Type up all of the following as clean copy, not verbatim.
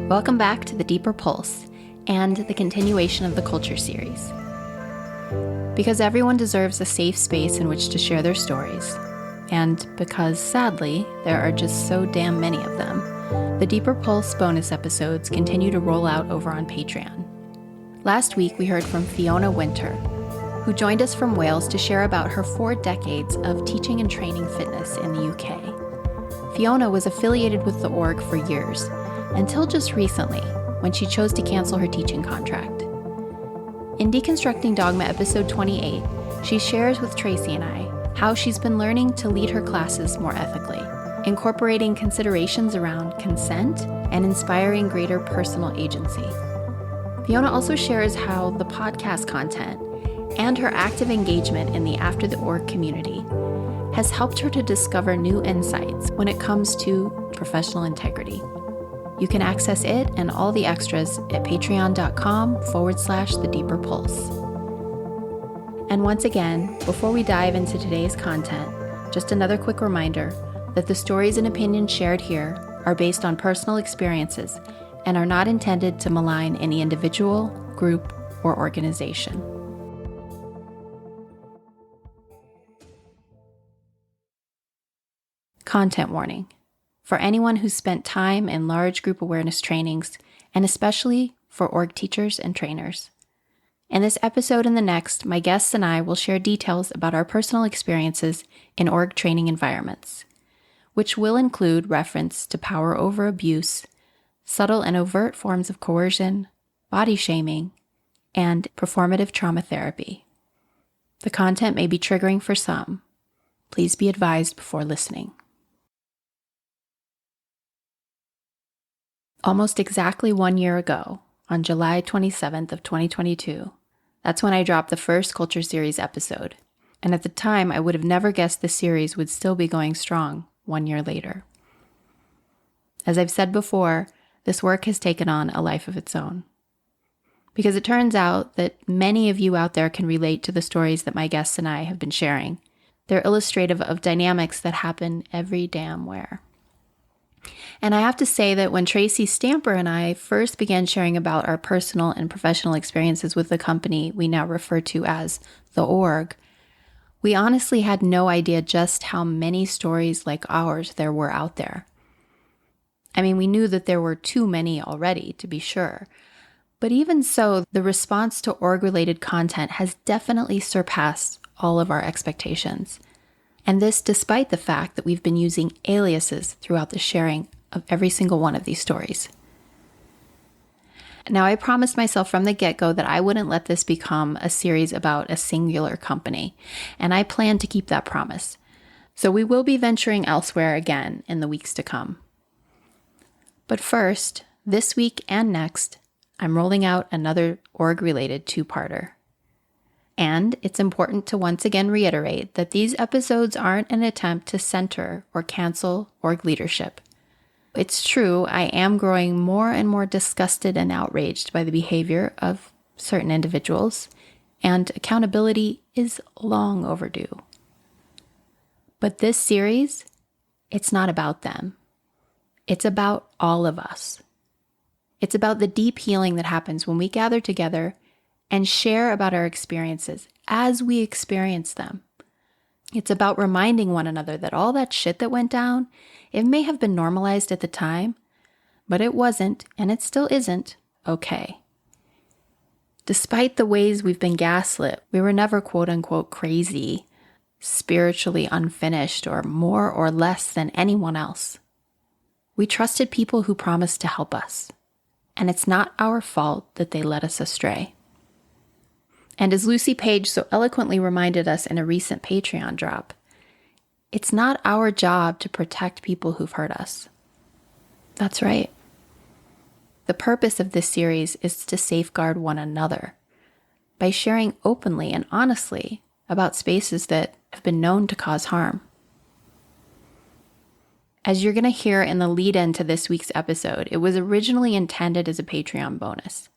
Welcome back to the Deeper Pulse and the continuation of the Culture series. Because everyone deserves a safe space in which to share their stories, and because, sadly, there are just so damn many of them, the Deeper Pulse bonus episodes continue to roll out over on Patreon. Last week, we heard from Fiona Winter, who joined us from Wales to share about her 4 decades of teaching and training fitness in the UK. Fiona was affiliated with the org for years, until just recently, when she chose to cancel her teaching contract. In Deconstructing Dogma episode 28, she shares with Tracy and I how she's been learning to lead her classes more ethically, incorporating considerations around consent and inspiring greater personal agency. Fiona also shares how the podcast content and her active engagement in the After the Org community has helped her to discover new insights when it comes to professional integrity. You can access it and all the extras at patreon.com/thedeeperpulse. And once again, before we dive into today's content, just another quick reminder that the stories and opinions shared here are based on personal experiences and are not intended to malign any individual, group, or organization. Content warning. For anyone who's spent time in large group awareness trainings, and especially for org teachers and trainers. In this episode and the next, my guests and I will share details about our personal experiences in org training environments, which will include reference to power over abuse, subtle and overt forms of coercion, body shaming, and performative trauma therapy. The content may be triggering for some. Please be advised before listening. Almost exactly 1 year ago, on July 27th of 2022, that's when I dropped the first Culture Series episode. And at the time, I would have never guessed the series would still be going strong 1 year later. As I've said before, this work has taken on a life of its own. Because it turns out that many of you out there can relate to the stories that my guests and I have been sharing. They're illustrative of dynamics that happen every damn where. And I have to say that when Tracy Stamper and I first began sharing about our personal and professional experiences with the company we now refer to as the org, we honestly had no idea just how many stories like ours there were out there. I mean, we knew that there were too many already, to be sure. But even so, the response to org-related content has definitely surpassed all of our expectations. And this despite the fact that we've been using aliases throughout the sharing of every single one of these stories. Now, I promised myself from the get-go that I wouldn't let this become a series about a singular company, and I plan to keep that promise. So we will be venturing elsewhere again in the weeks to come. But first, this week and next, I'm rolling out another org-related 2-parter. And it's important to once again reiterate that these episodes aren't an attempt to center or cancel org leadership. It's true, I am growing more and more disgusted and outraged by the behavior of certain individuals, and accountability is long overdue. But this series, it's not about them. It's about all of us. It's about the deep healing that happens when we gather together and share about our experiences as we experience them. It's about reminding one another that all that shit that went down, it may have been normalized at the time, but it wasn't, and it still isn't, okay. Despite the ways we've been gaslit, we were never quote-unquote crazy, spiritually unfinished, or more or less than anyone else. We trusted people who promised to help us, and it's not our fault that they led us astray. And as Lucy Page so eloquently reminded us in a recent Patreon drop, it's not our job to protect people who've hurt us. That's right. The purpose of this series is to safeguard one another by sharing openly and honestly about spaces that have been known to cause harm. As you're going to hear in the lead-in to this week's episode, it was originally intended as a Patreon bonus.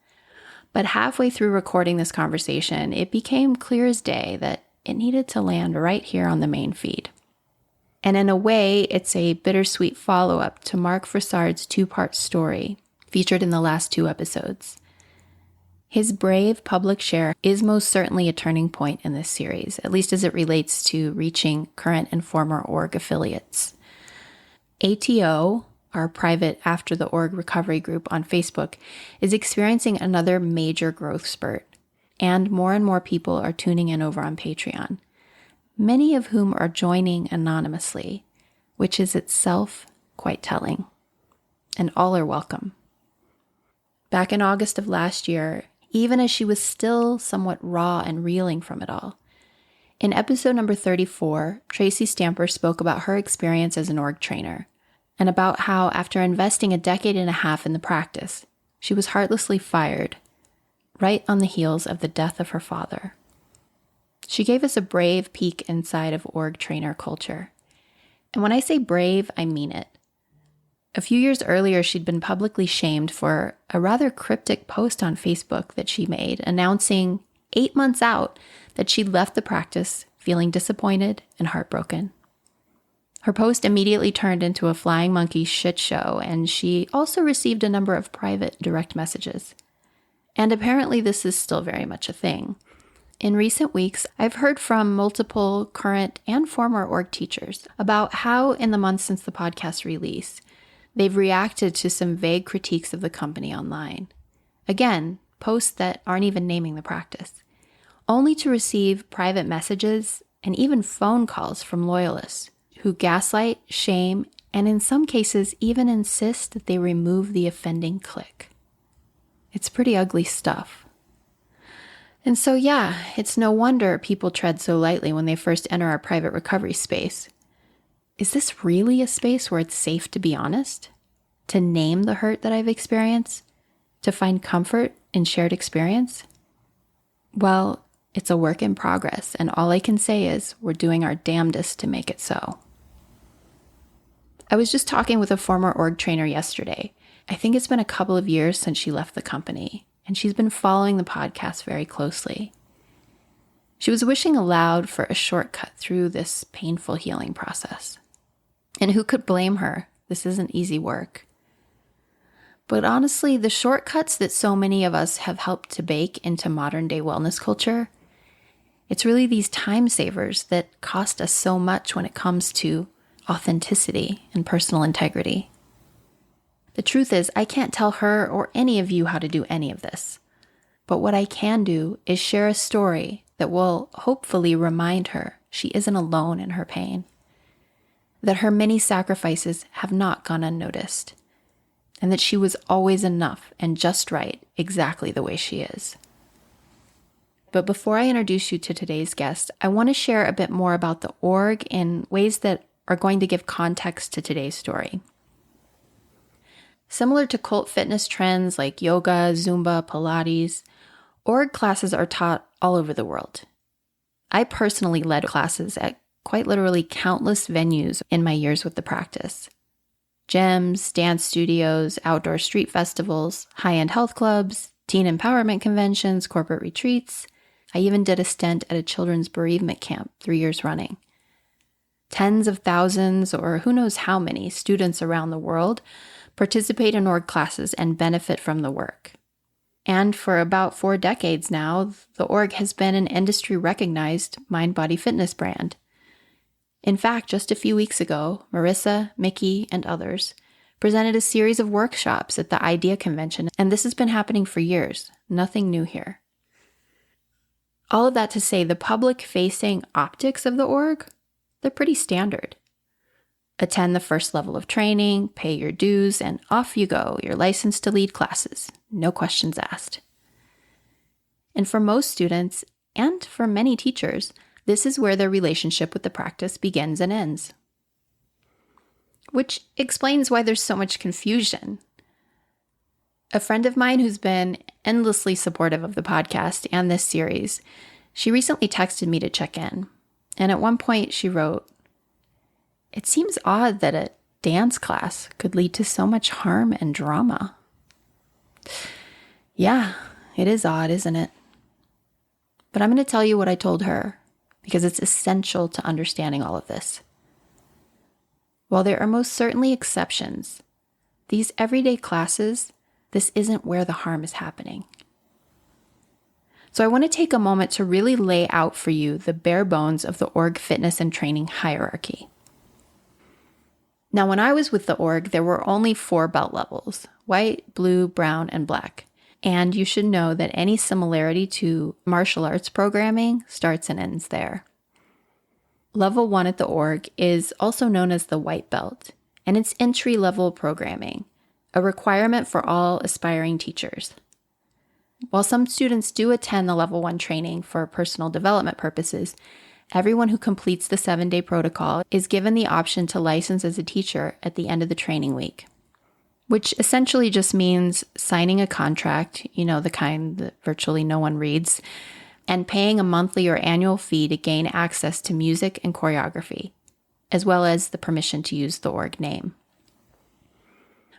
But halfway through recording this conversation, it became clear as day that it needed to land right here on the main feed. And in a way, it's a bittersweet follow-up to Mark Frossard's two-part story featured in the last 2 episodes. His brave public share is most certainly a turning point in this series, at least as it relates to reaching current and former org affiliates. ATO, our private After the Org recovery group on Facebook, is experiencing another major growth spurt, and more people are tuning in over on Patreon, many of whom are joining anonymously, which is itself quite telling. And all are welcome. Back in August of last year, even as she was still somewhat raw and reeling from it all, in episode number 34, Tracy Stamper spoke about her experience as an org trainer and about how, after investing a decade and a half in the practice, she was heartlessly fired right on the heels of the death of her father. She gave us a brave peek inside of org trainer culture. And when I say brave, I mean it. A few years earlier, she'd been publicly shamed for a rather cryptic post on Facebook that she made, announcing 8 months out that she'd left the practice feeling disappointed and heartbroken. Her post immediately turned into a flying monkey shit show, and she also received a number of private direct messages. And apparently this is still very much a thing. In recent weeks, I've heard from multiple current and former org teachers about how, in the months since the podcast release, they've reacted to some vague critiques of the company online. Again, posts that aren't even naming the practice, only to receive private messages and even phone calls from loyalists who gaslight, shame, and in some cases even insist that they remove the offending click. It's pretty ugly stuff. And so yeah, it's no wonder people tread so lightly when they first enter our private recovery space. Is this really a space where it's safe to be honest? To name the hurt that I've experienced? To find comfort in shared experience? Well, it's a work in progress, and all I can say is we're doing our damnedest to make it so. I was just talking with a former org trainer yesterday. I think it's been a couple of years since she left the company, and she's been following the podcast very closely. She was wishing aloud for a shortcut through this painful healing process. And who could blame her? This isn't easy work. But honestly, the shortcuts that so many of us have helped to bake into modern day wellness culture, it's really these time savers that cost us so much when it comes to authenticity and personal integrity. The truth is, I can't tell her or any of you how to do any of this. But what I can do is share a story that will hopefully remind her she isn't alone in her pain, that her many sacrifices have not gone unnoticed, and that she was always enough and just right exactly the way she is. But before I introduce you to today's guest, I want to share a bit more about the org in ways that are going to give context to today's story. Similar to cult fitness trends like yoga, Zumba, Pilates, org classes are taught all over the world. I personally led classes at quite literally countless venues in my years with the practice. Gyms, dance studios, outdoor street festivals, high-end health clubs, teen empowerment conventions, corporate retreats. I even did a stint at a children's bereavement camp 3 years running. Tens of thousands, or who knows how many, students around the world participate in org classes and benefit from the work. And for about 4 decades now, the org has been an industry-recognized mind-body fitness brand. In fact, just a few weeks ago, Marissa, Mickey, and others presented a series of workshops at the IDEA convention, and this has been happening for years. Nothing new here. All of that to say, the public-facing optics of the org, they're pretty standard. Attend the first level of training, pay your dues, and off you go, you're licensed to lead classes. No questions asked. And for most students, and for many teachers, this is where their relationship with the practice begins and ends. Which explains why there's so much confusion. A friend of mine who's been endlessly supportive of the podcast and this series, she recently texted me to check in. And at one point she wrote, "It seems odd that a dance class could lead to so much harm and drama." Yeah, It is odd, isn't it? But I'm going to tell you what I told her because it's essential to understanding all of this. While there are most certainly exceptions, these everyday classes, this isn't where the harm is happening. So I want to take a moment to really lay out for you the bare bones of the org fitness and training hierarchy. Now, when I was with the org, there were only 4 belt levels: white, blue, brown, and black. And you should know that any similarity to martial arts programming starts and ends there. Level 1 at the org is also known as the white belt, and it's entry-level programming, a requirement for all aspiring teachers. While some students do attend the level 1 training for personal development purposes, everyone who completes the 7-day protocol is given the option to license as a teacher at the end of the training week, which essentially just means signing a contract, the kind that virtually no one reads, and paying a monthly or annual fee to gain access to music and choreography, as well as the permission to use the org name.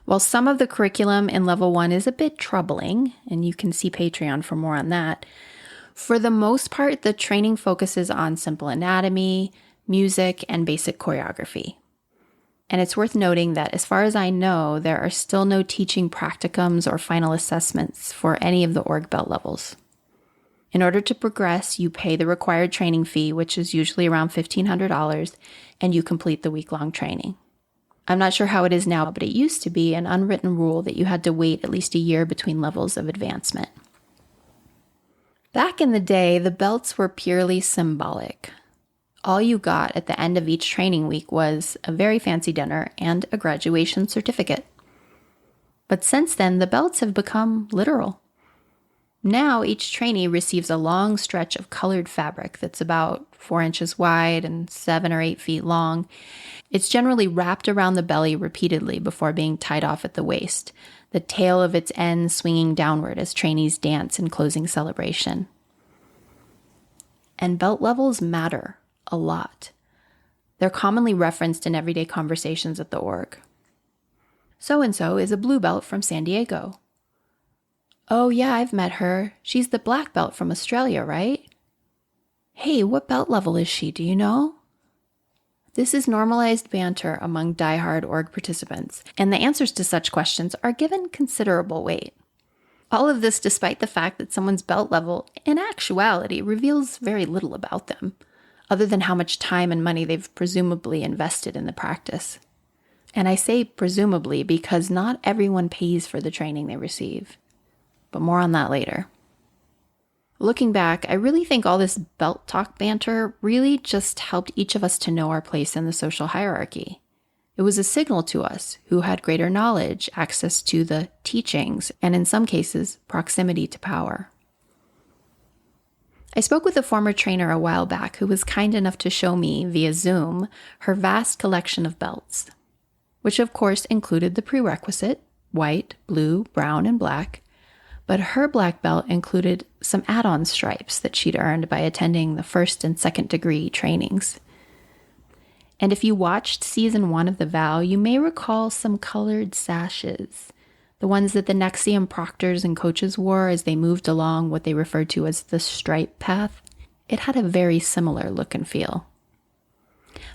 While some of the curriculum in Level 1 is a bit troubling, and you can see Patreon for more on that, for the most part, the training focuses on simple anatomy, music, and basic choreography. And it's worth noting that as far as I know, there are still no teaching practicums or final assessments for any of the org belt levels. In order to progress, you pay the required training fee, which is usually around $1,500, and you complete the week-long training. I'm not sure how it is now, but it used to be an unwritten rule that you had to wait at least a year between levels of advancement. Back in the day, the belts were purely symbolic. All you got at the end of each training week was a very fancy dinner and a graduation certificate. But since then, the belts have become literal. Now, each trainee receives a long stretch of colored fabric that's about 4 inches wide and 7 or 8 feet long. It's generally wrapped around the belly repeatedly before being tied off at the waist, the tail of its end swinging downward as trainees dance in closing celebration. And belt levels matter a lot. They're commonly referenced in everyday conversations at the org. So-and-so is a blue belt from San Diego. Oh yeah, I've met her. She's the black belt from Australia, right? Hey, what belt level is she? Do you know? This is normalized banter among diehard org participants, and the answers to such questions are given considerable weight. All of this despite the fact that someone's belt level, in actuality, reveals very little about them, other than how much time and money they've presumably invested in the practice. And I say presumably because not everyone pays for the training they receive. But more on that later. Looking back, I really think all this belt talk banter really just helped each of us to know our place in the social hierarchy. It was a signal to us who had greater knowledge, access to the teachings, and in some cases, proximity to power. I spoke with a former trainer a while back who was kind enough to show me, via Zoom, her vast collection of belts, which of course included the prerequisite, white, blue, brown, and black, but her black belt included some add-on stripes that she'd earned by attending the 1st and 2nd degree trainings. And if you watched season 1 of The Vow, you may recall some colored sashes, the ones that the Nexium proctors and coaches wore as they moved along what they referred to as the stripe path. It had a very similar look and feel.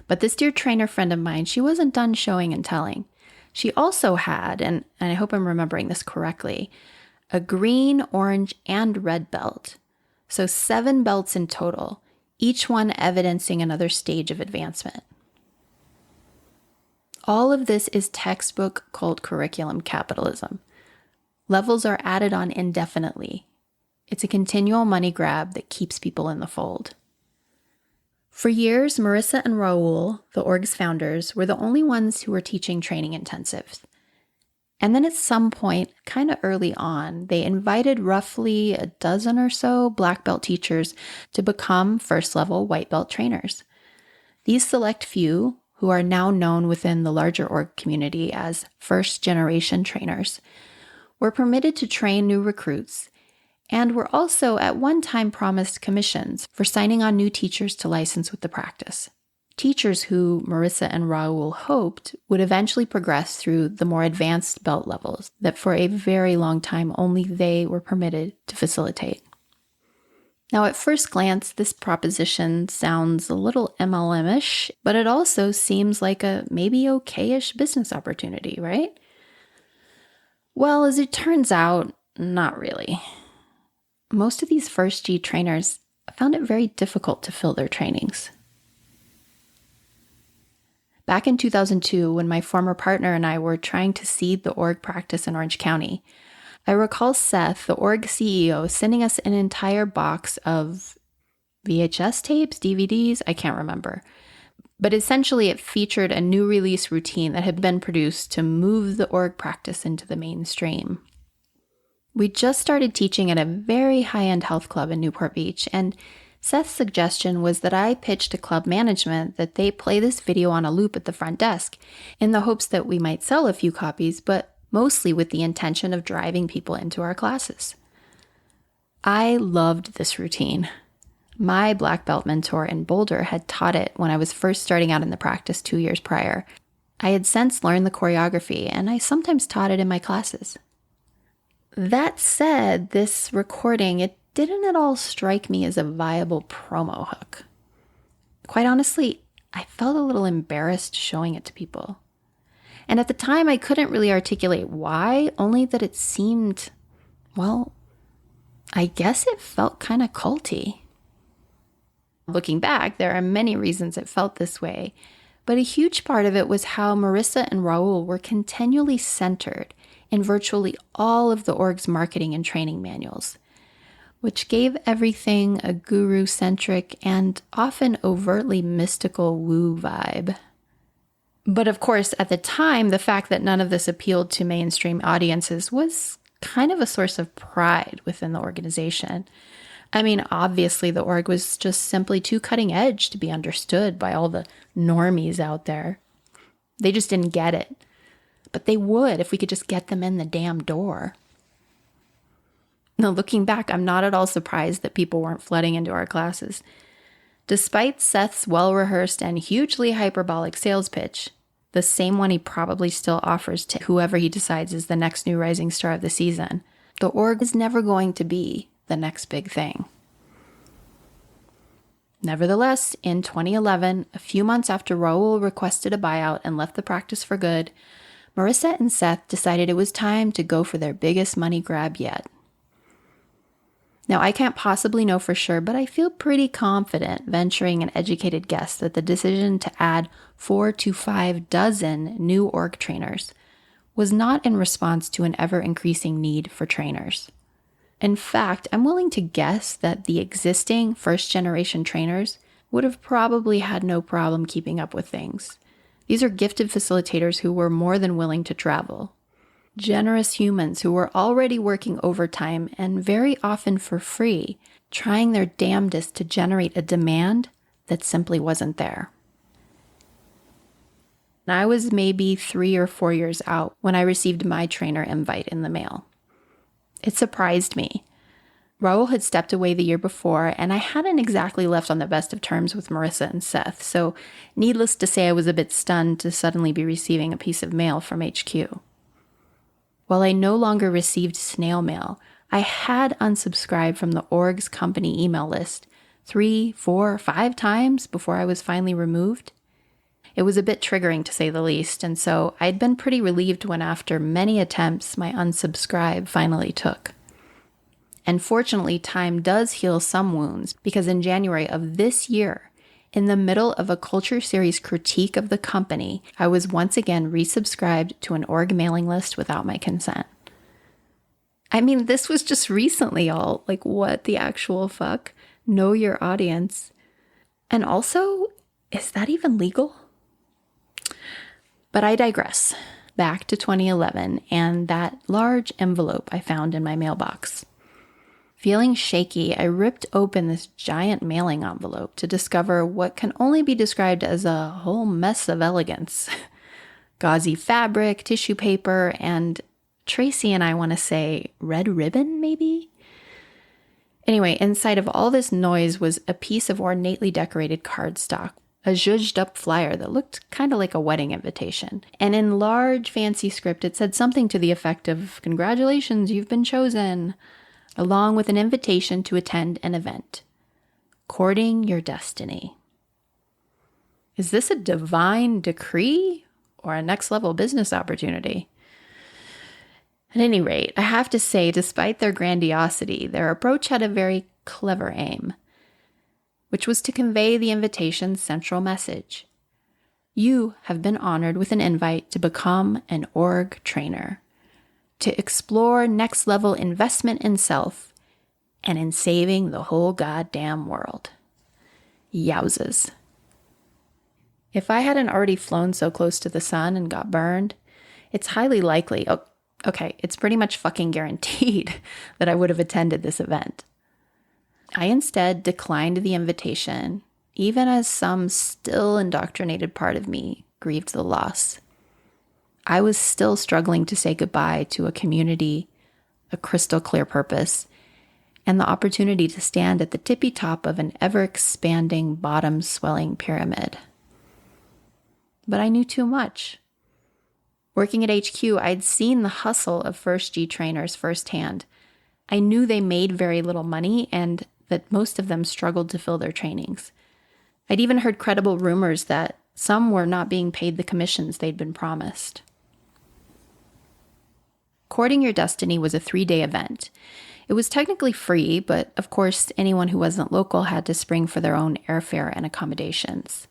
But this dear trainer friend of mine, she wasn't done showing and telling. She also had, and I hope I'm remembering this correctly, a green, orange, and red belt. So 7 belts in total, each one evidencing another stage of advancement. All of this is textbook cult curriculum capitalism. Levels are added on indefinitely. It's a continual money grab that keeps people in the fold. For years, Marissa and Raul, the org's founders, were the only ones who were teaching training intensives. And then at some point, kind of early on, they invited roughly a dozen or so black belt teachers to become first-level white belt trainers. These select few, who are now known within the larger org community as first-generation trainers, were permitted to train new recruits and were also at one time promised commissions for signing on new teachers to license with the practice. teachers who Marissa and Raul hoped would eventually progress through the more advanced belt levels that for a very long time only they were permitted to facilitate. Now, at first glance, this proposition sounds a little MLM-ish, but it also seems like a maybe okay-ish business opportunity, right? Well, as it turns out, not really. Most of these first G trainers found it very difficult to fill their trainings. Back in 2002, when my former partner and I were trying to seed the org practice in Orange County, I recall Seth, the org CEO, sending us an entire box of VHS tapes, DVDs, I can't remember. But essentially it featured a new release routine that had been produced to move the org practice into the mainstream. We just started teaching at a very high-end health club in Newport Beach, and Seth's suggestion was that I pitch to club management that they play this video on a loop at the front desk in the hopes that we might sell a few copies, but mostly with the intention of driving people into our classes. I loved this routine. My black belt mentor in Boulder had taught it when I was first starting out in the practice 2 years prior. I had since learned the choreography, and I sometimes taught it in my classes. That said, this recording, it didn't at all strike me as a viable promo hook. Quite honestly, I felt a little embarrassed showing it to people. And at the time, I couldn't really articulate why, only that it seemed, well, I guess it felt kind of culty. Looking back, there are many reasons it felt this way, but a huge part of it was how Marissa and Raul were continually centered in virtually all of the org's marketing and training manuals, which gave everything a guru-centric and often overtly mystical woo vibe. But of course, at the time, the fact that none of this appealed to mainstream audiences was kind of a source of pride within the organization. I mean, obviously the org was just simply too cutting edge to be understood by all the normies out there. They just didn't get it. But they would if we could just get them in the damn door. Now, looking back, I'm not at all surprised that people weren't flooding into our classes. Despite Seth's well-rehearsed and hugely hyperbolic sales pitch, the same one he probably still offers to whoever he decides is the next new rising star of the season, the org is never going to be the next big thing. Nevertheless, in 2011, a few months after Raul requested a buyout and left the practice for good, Marissa and Seth decided it was time to go for their biggest money grab yet. Now, I can't possibly know for sure, but I feel pretty confident venturing an educated guess that the decision to add 4 to 5 dozen new org trainers was not in response to an ever-increasing need for trainers. In fact, I'm willing to guess that the existing first-generation trainers would have probably had no problem keeping up with things. These are gifted facilitators who were more than willing to travel. Generous humans who were already working overtime and very often for free, trying their damnedest to generate a demand that simply wasn't there. I was maybe 3 or 4 years out when I received my trainer invite in the mail. It surprised me. Raul had stepped away the year before, and I hadn't exactly left on the best of terms with Marissa and Seth, so needless to say I was a bit stunned to suddenly be receiving a piece of mail from HQ. While I no longer received snail mail, I had unsubscribed from the org's company email list 3, 4, 5 times before I was finally removed. It was a bit triggering to say the least, and so I'd been pretty relieved when after many attempts my unsubscribe finally took. And fortunately, time does heal some wounds, because in January of this year, in the middle of a Culture Series critique of the company, I was once again resubscribed to an org mailing list without my consent. I mean, this was just recently, y'all. Like, what the actual fuck? Know your audience. And also, is that even legal? But I digress. Back to 2011 and that large envelope I found in my mailbox. Feeling shaky, I ripped open this giant mailing envelope to discover what can only be described as a whole mess of elegance. Gauzy fabric, tissue paper, and Tracy and I want to say red ribbon, maybe? Anyway, inside of all this noise was a piece of ornately decorated cardstock a zhuzhed up flyer that looked kind of like a wedding invitation. And in large, fancy script, it said something to the effect of, "Congratulations, you've been chosen," along with an invitation to attend an event. Courting Your Destiny. Is this a divine decree or a next level business opportunity? At any rate, I have to say, despite their grandiosity, their approach had a very clever aim, which was to convey the invitation's central message. You have been honored with an invite to become an org trainer, to explore next level investment in self and in saving the whole goddamn world. Yowzas. If I hadn't already flown so close to the sun and got burned, it's highly likely, it's pretty much fucking guaranteed that I would have attended this event. I instead declined the invitation, even as some still indoctrinated part of me grieved the loss. I was still struggling to say goodbye to a community, a crystal clear purpose, and the opportunity to stand at the tippy top of an ever-expanding, bottom-swelling pyramid. But I knew too much. Working at HQ, I'd seen the hustle of first G trainers firsthand. I knew they made very little money and that most of them struggled to fill their trainings. I'd even heard credible rumors that some were not being paid the commissions they'd been promised. Courting Your Destiny was a 3-day event. It was technically free, but of course, anyone who wasn't local had to spring for their own airfare and accommodations.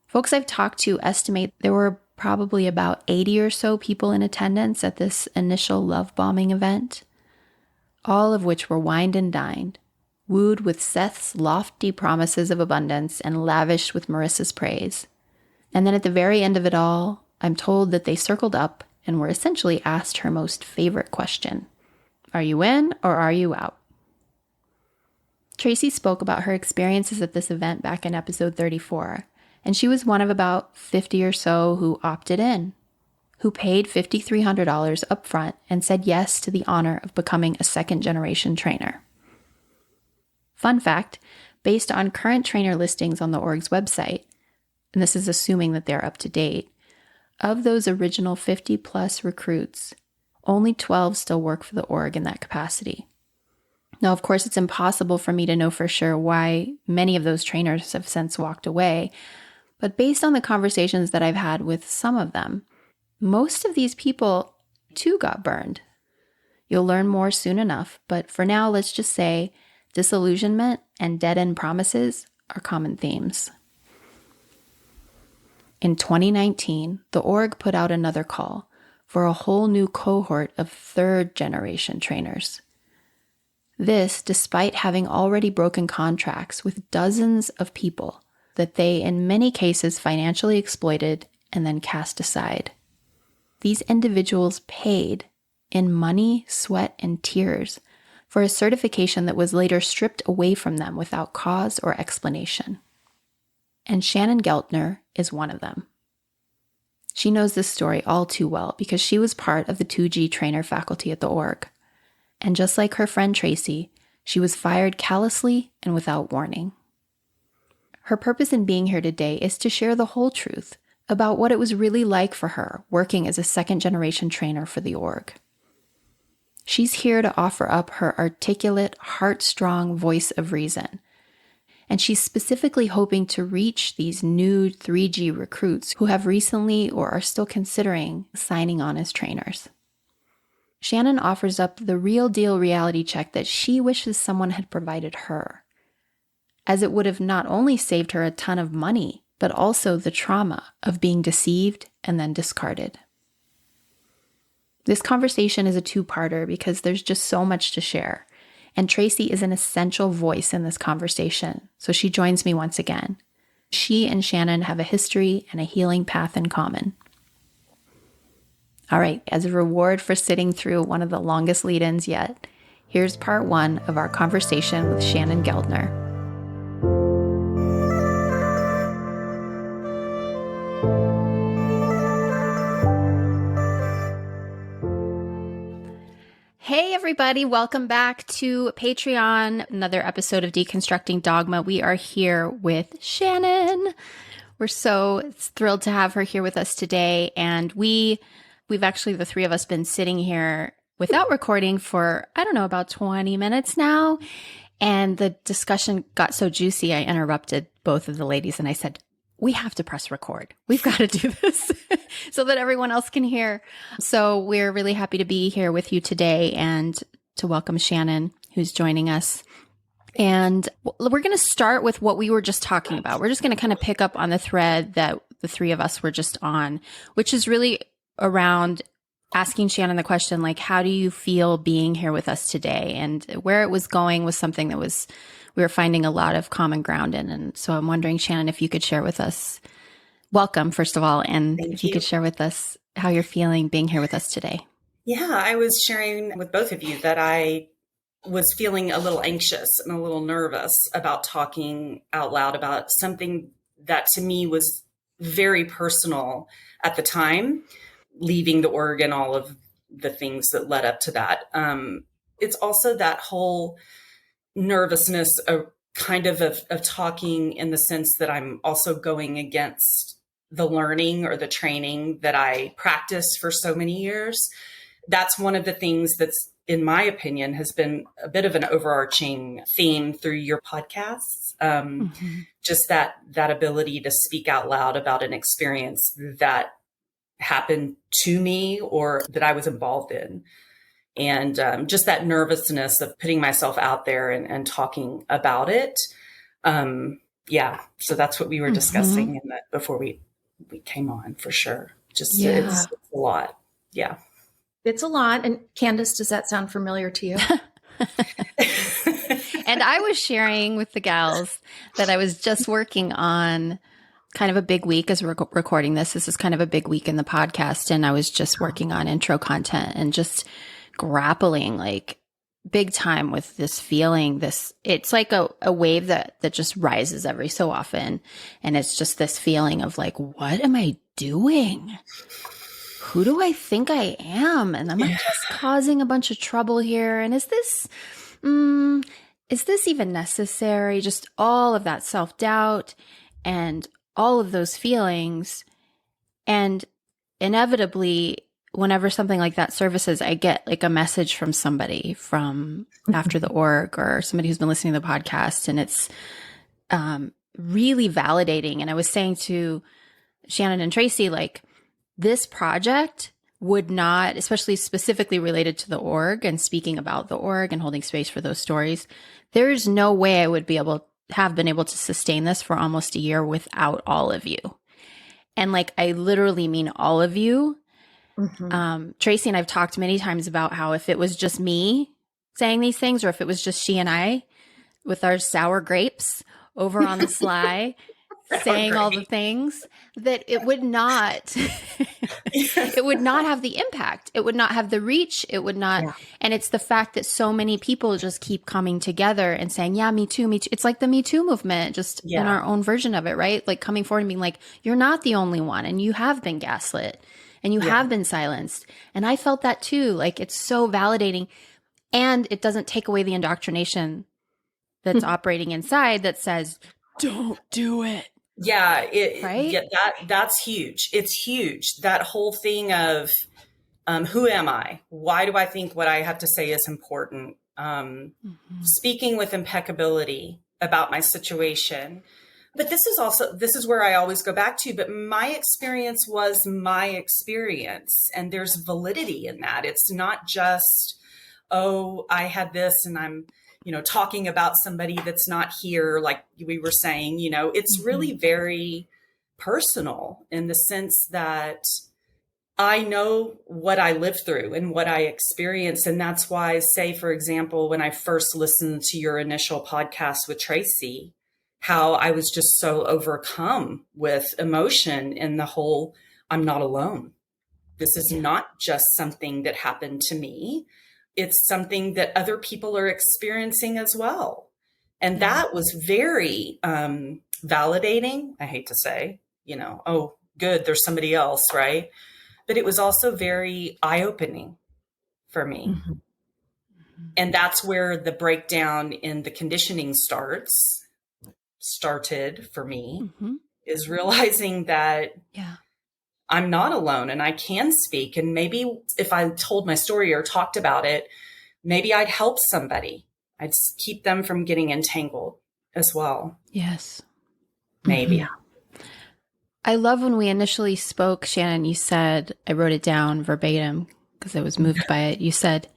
Folks I've talked to estimate there were probably about 80 or so people in attendance at this initial love bombing event, all of which were wined and dined, wooed with Seth's lofty promises of abundance and lavished with Marissa's praise. And then at the very end of it all, I'm told that they circled up and were essentially asked her most favorite question: "Are you in or are you out?" Tracy spoke about her experiences at this event back in episode 34, and she was one of about 50 or so who opted in, who paid $5,300 upfront and said yes to the honor of becoming a second-generation trainer. Fun fact, based on current trainer listings on the org's website, and this is assuming that they're up to date, of those original 50-plus recruits, only 12 still work for the org in that capacity. Now, of course, it's impossible for me to know for sure why many of those trainers have since walked away, but based on the conversations that I've had with some of them, most of these people too got burned. You'll learn more soon enough, but for now, let's just say disillusionment and dead-end promises are common themes. In 2019, the org put out another call for a whole new cohort of third-generation trainers. This, despite having already broken contracts with dozens of people that they, in many cases, financially exploited and then cast aside. These individuals paid in money, sweat, and tears for a certification that was later stripped away from them without cause or explanation. And Shannon Geltner is one of them. She knows this story all too well because she was part of the 2G trainer faculty at the org. And just like her friend Tracy, she was fired callously and without warning. Her purpose in being here today is to share the whole truth about what it was really like for her working as a second-generation trainer for the org. She's here to offer up her articulate, heart-strong voice of reason. And she's specifically hoping to reach these new 3G recruits who have recently or are still considering signing on as trainers. Shannon offers up the real deal reality check that she wishes someone had provided her, as it would have not only saved her a ton of money, but also the trauma of being deceived and then discarded. This conversation is a two-parter because there's just so much to share, and Tracy is an essential voice in this conversation, so she joins me once again. She and Shannon have a history and a healing path in common. All right, as a reward for sitting through one of the longest lead-ins yet, here's part 1 of our conversation with Shannon Geltner. Hey everybody! everybody. Welcome back to Patreon, another episode of Deconstructing Dogma. We are here with Shannon. We're so thrilled to have her here with us today. And we've actually, the three of us, been sitting here without recording for, I don't know, about 20 minutes now. And the discussion got so juicy, I interrupted both of the ladies and I said, we have to press record. We've got to do this so that everyone else can hear. So we're really happy to be here with you today and to welcome Shannon, who's joining us. And we're going to start with what we were just talking about. We're just going to kind of pick up on the thread that the three of us were just on, which is really around asking Shannon the question, like, how do you feel being here with us today? And where it was going was something that we were finding a lot of common ground in. And so I'm wondering, Shannon, if you could share with us, welcome, first of all, and if you could share with us how you're feeling being here with us today. Yeah, I was sharing with both of you that I was feeling a little anxious and a little nervous about talking out loud about something that to me was very personal at the time, leaving the org and all of the things that led up to that. It's also that whole nervousness of talking in the sense that I'm also going against the learning or the training that I practiced for so many years. That's one of the things that's, in my opinion, has been a bit of an overarching theme through your podcasts. Just that ability to speak out loud about an experience that happened to me or that I was involved in. And just that nervousness of putting myself out there and talking about it. So that's what we were discussing before we came on, for sure. Just it's a lot. Yeah. It's a lot. And Candace, does that sound familiar to you? And I was sharing with the gals that I was just working on kind of a big week as we're recording this. This is kind of a big week in the podcast. And I was just working on intro content and just grappling like big time with this feeling. It's like a wave that just rises every so often. And it's just this feeling of like, what am I doing? Who do I think I am? And am I just causing a bunch of trouble here? And is this even necessary? Just all of that self-doubt and all of those feelings. And inevitably, whenever something like that surfaces, I get like a message from somebody from after the org or somebody who's been listening to the podcast. And it's really validating. And I was saying to Shannon and Tracy, like, this project would not, especially specifically related to the org and speaking about the org and holding space for those stories, there's no way I would have been able to sustain this for almost a year without all of you. And like, I literally mean all of you. Tracy and I've talked many times about how if it was just me saying these things, or if it was just she and I with our sour grapes over on the sly, saying all the things, that it would not, it would not have the impact. It would not have the reach. It would not. Yeah. And it's the fact that so many people just keep coming together and saying, yeah, me too, me too. It's like the Me Too movement, just in our own version of it, right? Like coming forward and being like, you're not the only one. And you have been gaslit and you have been silenced. And I felt that too. Like, it's so validating, and it doesn't take away the indoctrination that's operating inside that says, don't do it. Yeah, right? Yeah, that's huge. It's huge. That whole thing of who am I? Why do I think what I have to say is important? Speaking with impeccability about my situation. But this is where I always go back to, but my experience was my experience, and there's validity in that. It's not just, oh, I had this and I'm talking about somebody that's not here, like we were saying, it's really very personal in the sense that I know what I lived through and what I experienced. And that's why, say, for example, when I first listened to your initial podcast with Tracy, how I was just so overcome with emotion in the whole, I'm not alone. This is not just something that happened to me. It's something that other people are experiencing as well. And that was very validating. I hate to say, oh, good, there's somebody else, right? But it was also very eye-opening for me. And that's where the breakdown in the conditioning started for me, is realizing that I'm not alone and I can speak. And maybe if I told my story or talked about it, maybe I'd help somebody. I'd keep them from getting entangled as well. Yes. Maybe. I love when we initially spoke, Shannon, you said, I wrote it down verbatim because I was moved by it. You said,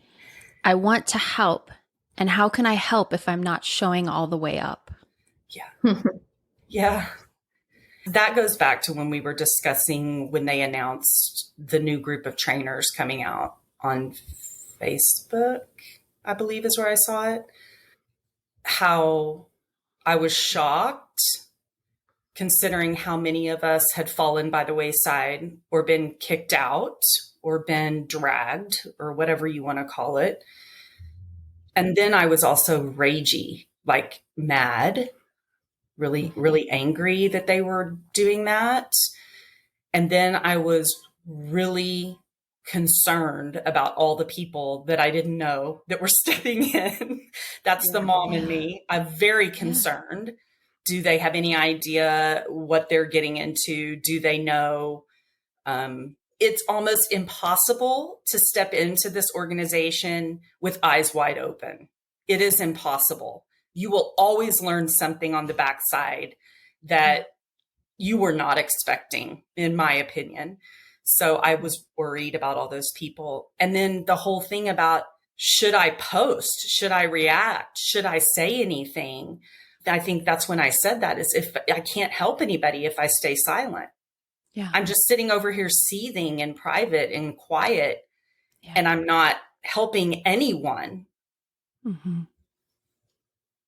I want to help. And how can I help if I'm not showing all the way up? Yeah. Yeah. That goes back to when we were discussing when they announced the new group of trainers coming out on Facebook, I believe is where I saw it. How I was shocked considering how many of us had fallen by the wayside or been kicked out or been dragged or whatever you want to call it. And then I was also ragey, like mad, really, really angry that they were doing that. And then I was really concerned about all the people that I didn't know that were stepping in. That's the mom in me. I'm very concerned. Do they have any idea what they're getting into? Do they know? It's almost impossible to step into this organization with eyes wide open. It is impossible. You will always learn something on the backside that you were not expecting, in my opinion. So I was worried about all those people. And then the whole thing about, should I post? Should I react? Should I say anything? I think that's when I said that, is if I can't help anybody if I stay silent. Yeah. I'm just sitting over here seething in private and quiet, and I'm not helping anyone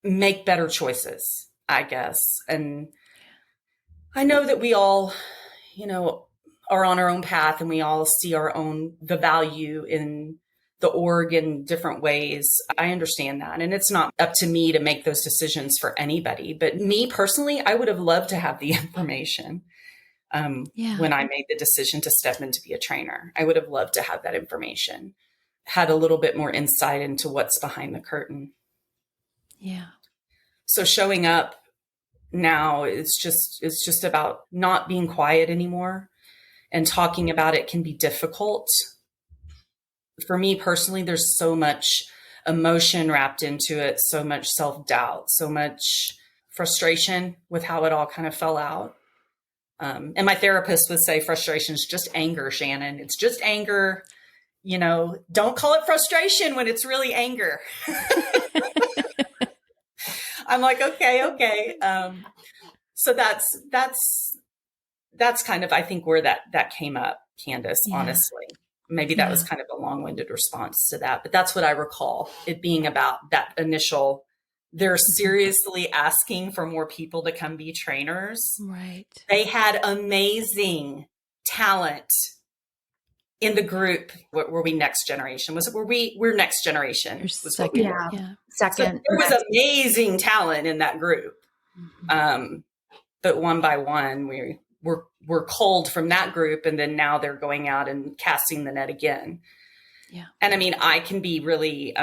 make better choices, I guess. And I know that we all, are on our own path, and we all see the value in the org in different ways. I understand that. And it's not up to me to make those decisions for anybody. But me personally, I would have loved to have the information when I made the decision to step in to be a trainer. I would have loved to have that information, had a little bit more insight into what's behind the curtain. Yeah. So showing up now, it's just about not being quiet anymore, and talking about it can be difficult. For me personally, there's so much emotion wrapped into it, so much self-doubt, so much frustration with how it all kind of fell out. And my therapist would say frustration is just anger, Shannon. It's just anger. Don't call it frustration when it's really anger. I'm like, okay. So that's kind of, I think, where that came up, Candace, honestly. Maybe that was kind of a long-winded response to that, but that's what I recall it being about, that initial, they're seriously asking for more people to come be trainers. Right. They had amazing talent in the group. What were we, next generation? We're next generation. Was what we were. Yeah. Second. So there was amazing talent in that group. But one by one, we're culled from that group, and then now they're going out and casting the net again. Yeah. And I mean, I can be really,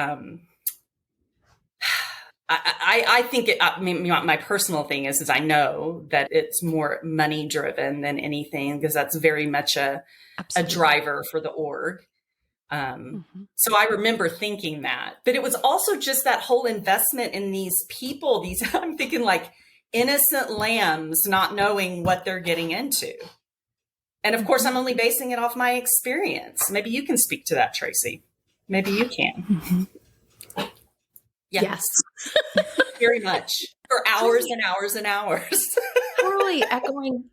I think my personal thing is I know that it's more money driven than anything, because that's very much a driver for the org. So I remember thinking that, but it was also just that whole investment in these people, I'm thinking like innocent lambs, not knowing what they're getting into. And of course, I'm only basing it off my experience. Maybe you can speak to that, Tracy. Maybe you can. Yes. Very much. For hours and hours and hours. Totally echoing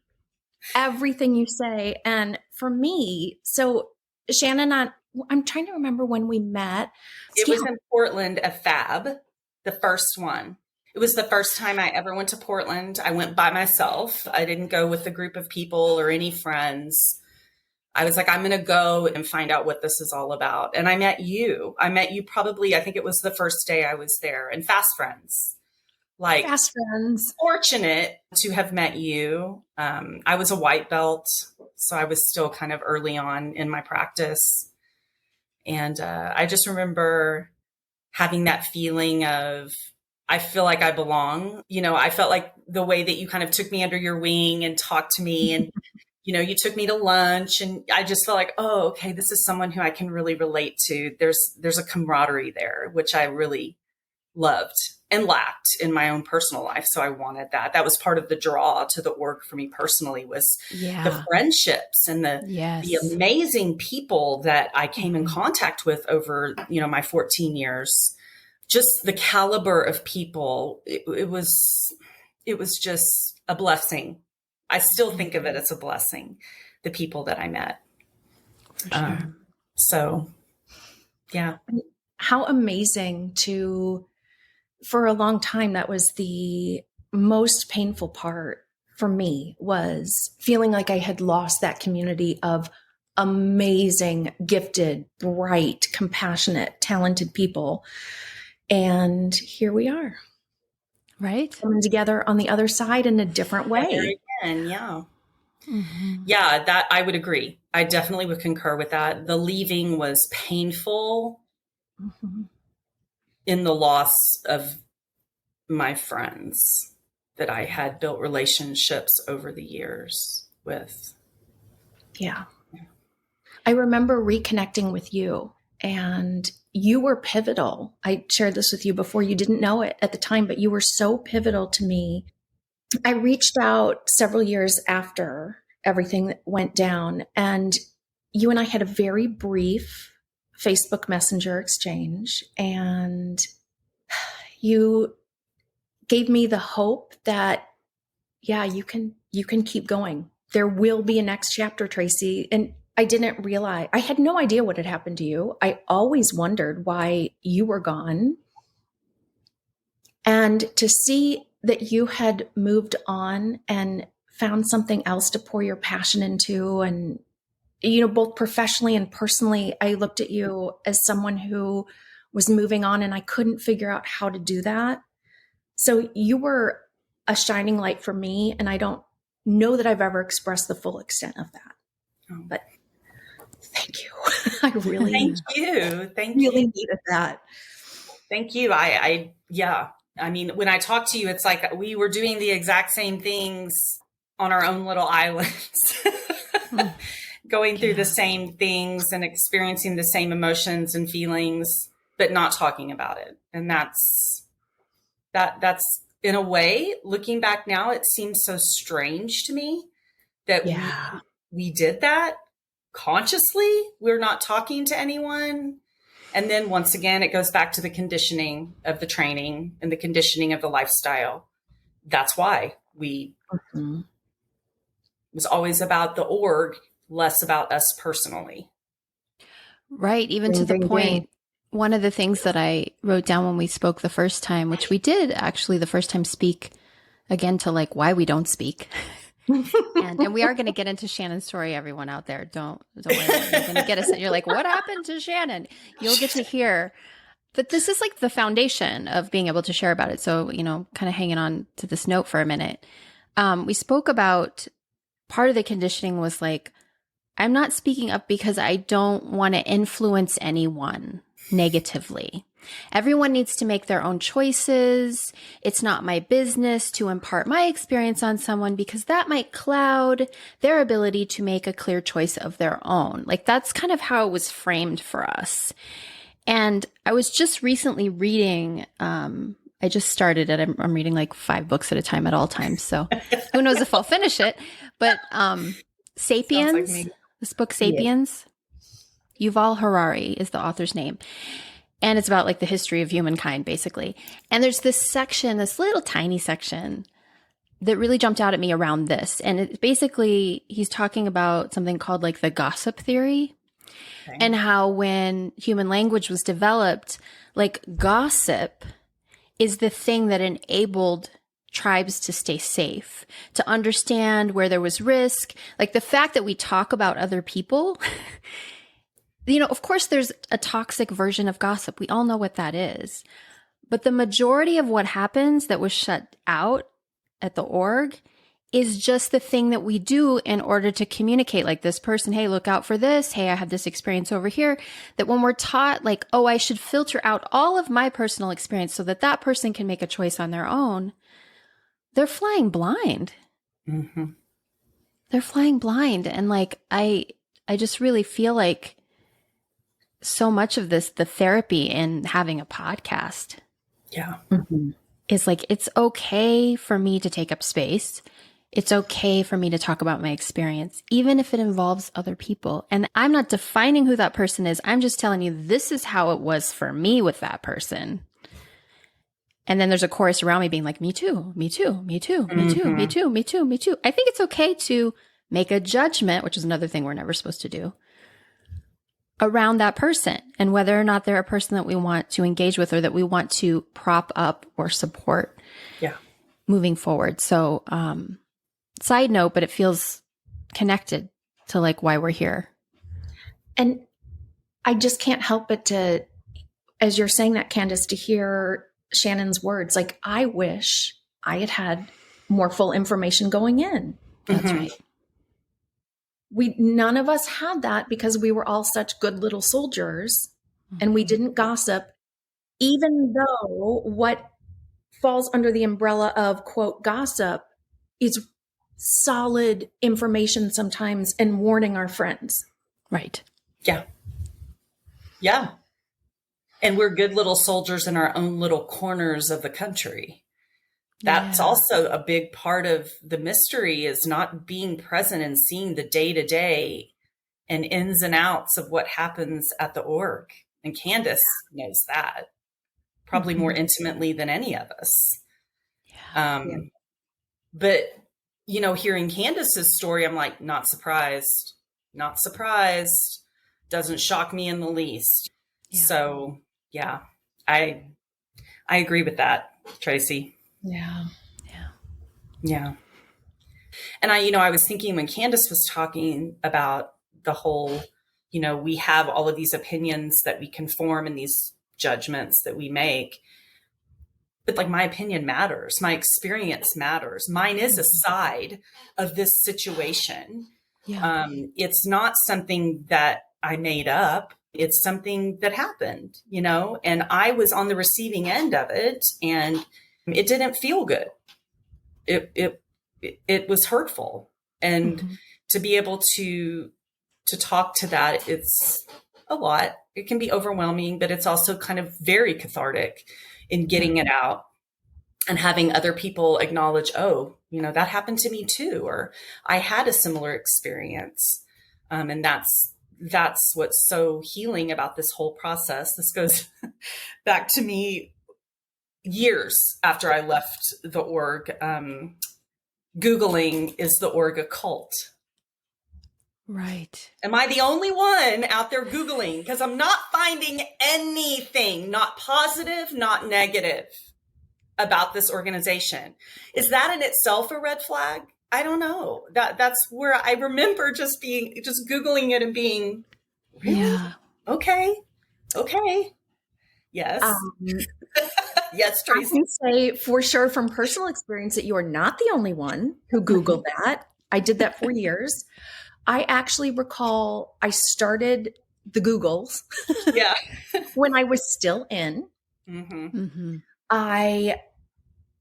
everything you say. And for me, so Shannon, I'm trying to remember when we met. It was in Portland, a FAB, the first one. It was the first time I ever went to Portland. I went by myself. I didn't go with a group of people or any friends. I was like, I'm going to go and find out what this is all about. And I met you. Probably, I think it was the first day I was there, and fast friends. Fast friends. Fortunate to have met you. I was a white belt, so I was still kind of early on in my practice. And I just remember having that feeling of, I feel like I belong. I felt like the way that you kind of took me under your wing and talked to me, and, you took me to lunch, and I just felt like, oh, okay, this is someone who I can really relate to. There's a camaraderie there, which I really loved and lacked in my own personal life. So I wanted that. That was part of the draw to the org for me personally, was the friendships and the amazing people that I came in contact with over, my 14 years. Just the caliber of people. It was just a blessing. I still think of it as a blessing, the people that I met. For sure. So, yeah. How amazing for a long time, that was the most painful part for me, was feeling like I had lost that community of amazing, gifted, bright, compassionate, talented people. And here we are. Right. Coming together on the other side in a different way. Again, yeah. Yeah, that I would agree. I definitely would concur with that. The leaving was painful in the loss of my friends that I had built relationships over the years with. Yeah. I remember reconnecting with you, and you were pivotal. I shared this with you before. You didn't know it at the time, but you were so pivotal to me. I reached out several years after everything that went down, and you and I had a very brief Facebook Messenger exchange, and you gave me the hope that, yeah, you can keep going. There will be a next chapter, Tracy. And I didn't realize, I had no idea what had happened to you. I always wondered why you were gone. And to see that you had moved on and found something else to pour your passion into, and, both professionally and personally, I looked at you as someone who was moving on, and I couldn't figure out how to do that. So you were a shining light for me, and I don't know that I've ever expressed the full extent of that. But thank you. I really Thank you. Really needed that. Thank you. Yeah. I mean, when I talk to you, it's like we were doing the exact same things on our own little islands, going through the same things and experiencing the same emotions and feelings, but not talking about it. And that's in a way, looking back now, it seems so strange to me that we did that consciously. We're not talking to anyone. And then once again, it goes back to the conditioning of the training and the conditioning of the lifestyle. That's why it was always about the org, less about us personally. Right. Even to the point, one of the things that I wrote down when we spoke the first time, which we did actually the first time speak again to like why we don't speak. and we are going to get into Shannon's story, everyone out there. Don't worry. You're going to get us. You're like, what happened to Shannon? You'll get to hear. But this is like the foundation of being able to share about it. So, kind of hanging on to this note for a minute. We spoke about part of the conditioning was like, I'm not speaking up because I don't want to influence anyone negatively. Everyone needs to make their own choices. It's not my business to impart my experience on someone because that might cloud their ability to make a clear choice of their own. Like that's kind of how it was framed for us. And I was just recently reading, I just started it. I'm reading like 5 books at a time at all times. So who knows if I'll finish it, but Sapiens, like this book, Sapiens, Yuval Harari is the author's name. And it's about like the history of humankind, basically. And there's this section, this little tiny section that really jumped out at me around this. And it basically, he's talking about something called like the gossip theory. Okay. And how when human language was developed, like gossip is the thing that enabled tribes to stay safe, to understand where there was risk. Like the fact that we talk about other people of course there's a toxic version of gossip. We all know what that is. But the majority of what happens that was shut out at the org is just the thing that we do in order to communicate, like this person, hey, look out for this. Hey, I had this experience over here. That when we're taught like, oh, I should filter out all of my personal experience so that that person can make a choice on their own, they're flying blind. Mm-hmm. They're flying blind. And like, I just really feel like so much of this, the therapy in having a podcast is like, it's okay for me to take up space. It's okay for me to talk about my experience, even if it involves other people. And I'm not defining who that person is. I'm just telling you, this is how it was for me with that person. And then there's a chorus around me being like, me too, me too, me too, me too, me too, me too, me too. I think it's okay to make a judgment, which is another thing we're never supposed to do, around that person and whether or not they're a person that we want to engage with or that we want to prop up or support moving forward. So, side note, but it feels connected to like why we're here. And I just can't help but to, as you're saying that, Candace, to hear Shannon's words, like, I wish I had had more full information going in. That's right. None of us had that because we were all such good little soldiers and we didn't gossip, even though what falls under the umbrella of quote gossip is solid information sometimes and warning our friends. Right. Yeah. Yeah. And we're good little soldiers in our own little corners of the country. That's also a big part of the mystery, is not being present and seeing the day-to-day and ins and outs of what happens at the org. And Candace knows that probably more intimately than any of us. But, you know, hearing Candace's story, I'm like, not surprised, doesn't shock me in the least. Yeah. So yeah, I agree with that, Tracy. Yeah. And I was thinking when Candace was talking about the whole, we have all of these opinions that we can form and these judgments that we make. But like, my opinion matters. My experience matters. Mine is a side of this situation. Yeah. It's not something that I made up. It's something that happened, and I was on the receiving end of it, and it didn't feel good. It was hurtful. And to be able to talk to that, it's a lot. It can be overwhelming, but it's also kind of very cathartic in getting it out and having other people acknowledge, oh, that happened to me too, or I had a similar experience. And that's what's so healing about this whole process. This goes back to me years after I left the org. Googling, is the org a cult? Right. Am I the only one out there Googling? Because I'm not finding anything, not positive, not negative, about this organization. Is that in itself a red flag? I don't know. That's where I remember just Googling it and being, really? Yeah. Okay. Yes. Yes, Tracy. I can say for sure from personal experience that you are not the only one who Googled that. I did that for years. I actually recall I started the Googles when I was still in. I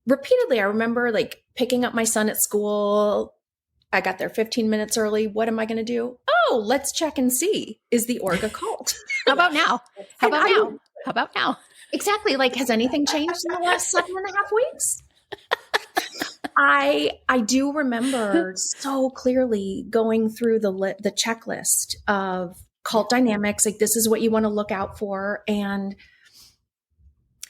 remember like picking up my son at school. I got there 15 minutes early. What am I going to do? Oh, let's check and see. Is the org a cult? How about now? How about now? Exactly. Like, has anything changed in the last 7.5 weeks? I do remember so clearly going through the checklist of cult dynamics. Like, this is what you want to look out for. And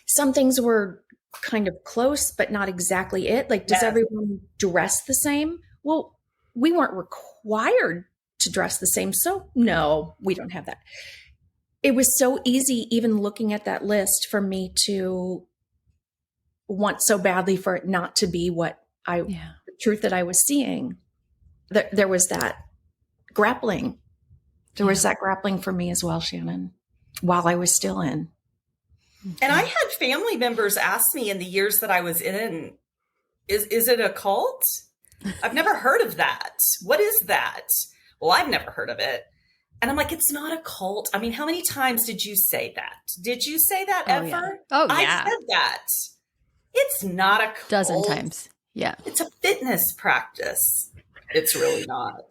some things were kind of close, but not exactly it. Like, does everyone dress the same? Well, we weren't required to dress the same. So no, we don't have that. It was so easy, even looking at that list, for me to want so badly for it not to be what the truth that I was seeing. There was that grappling. There was that grappling for me as well, Shannon, while I was still in. And I had family members ask me in the years that I was in, is it a cult? I've never heard of that. What is that? Well, I've never heard of it. And I'm like, it's not a cult. I mean, how many times did you say that? Did you say that ever? Yeah. Oh, yeah. I said that. It's not a cult. Dozen times. Yeah. It's a fitness practice. It's really not.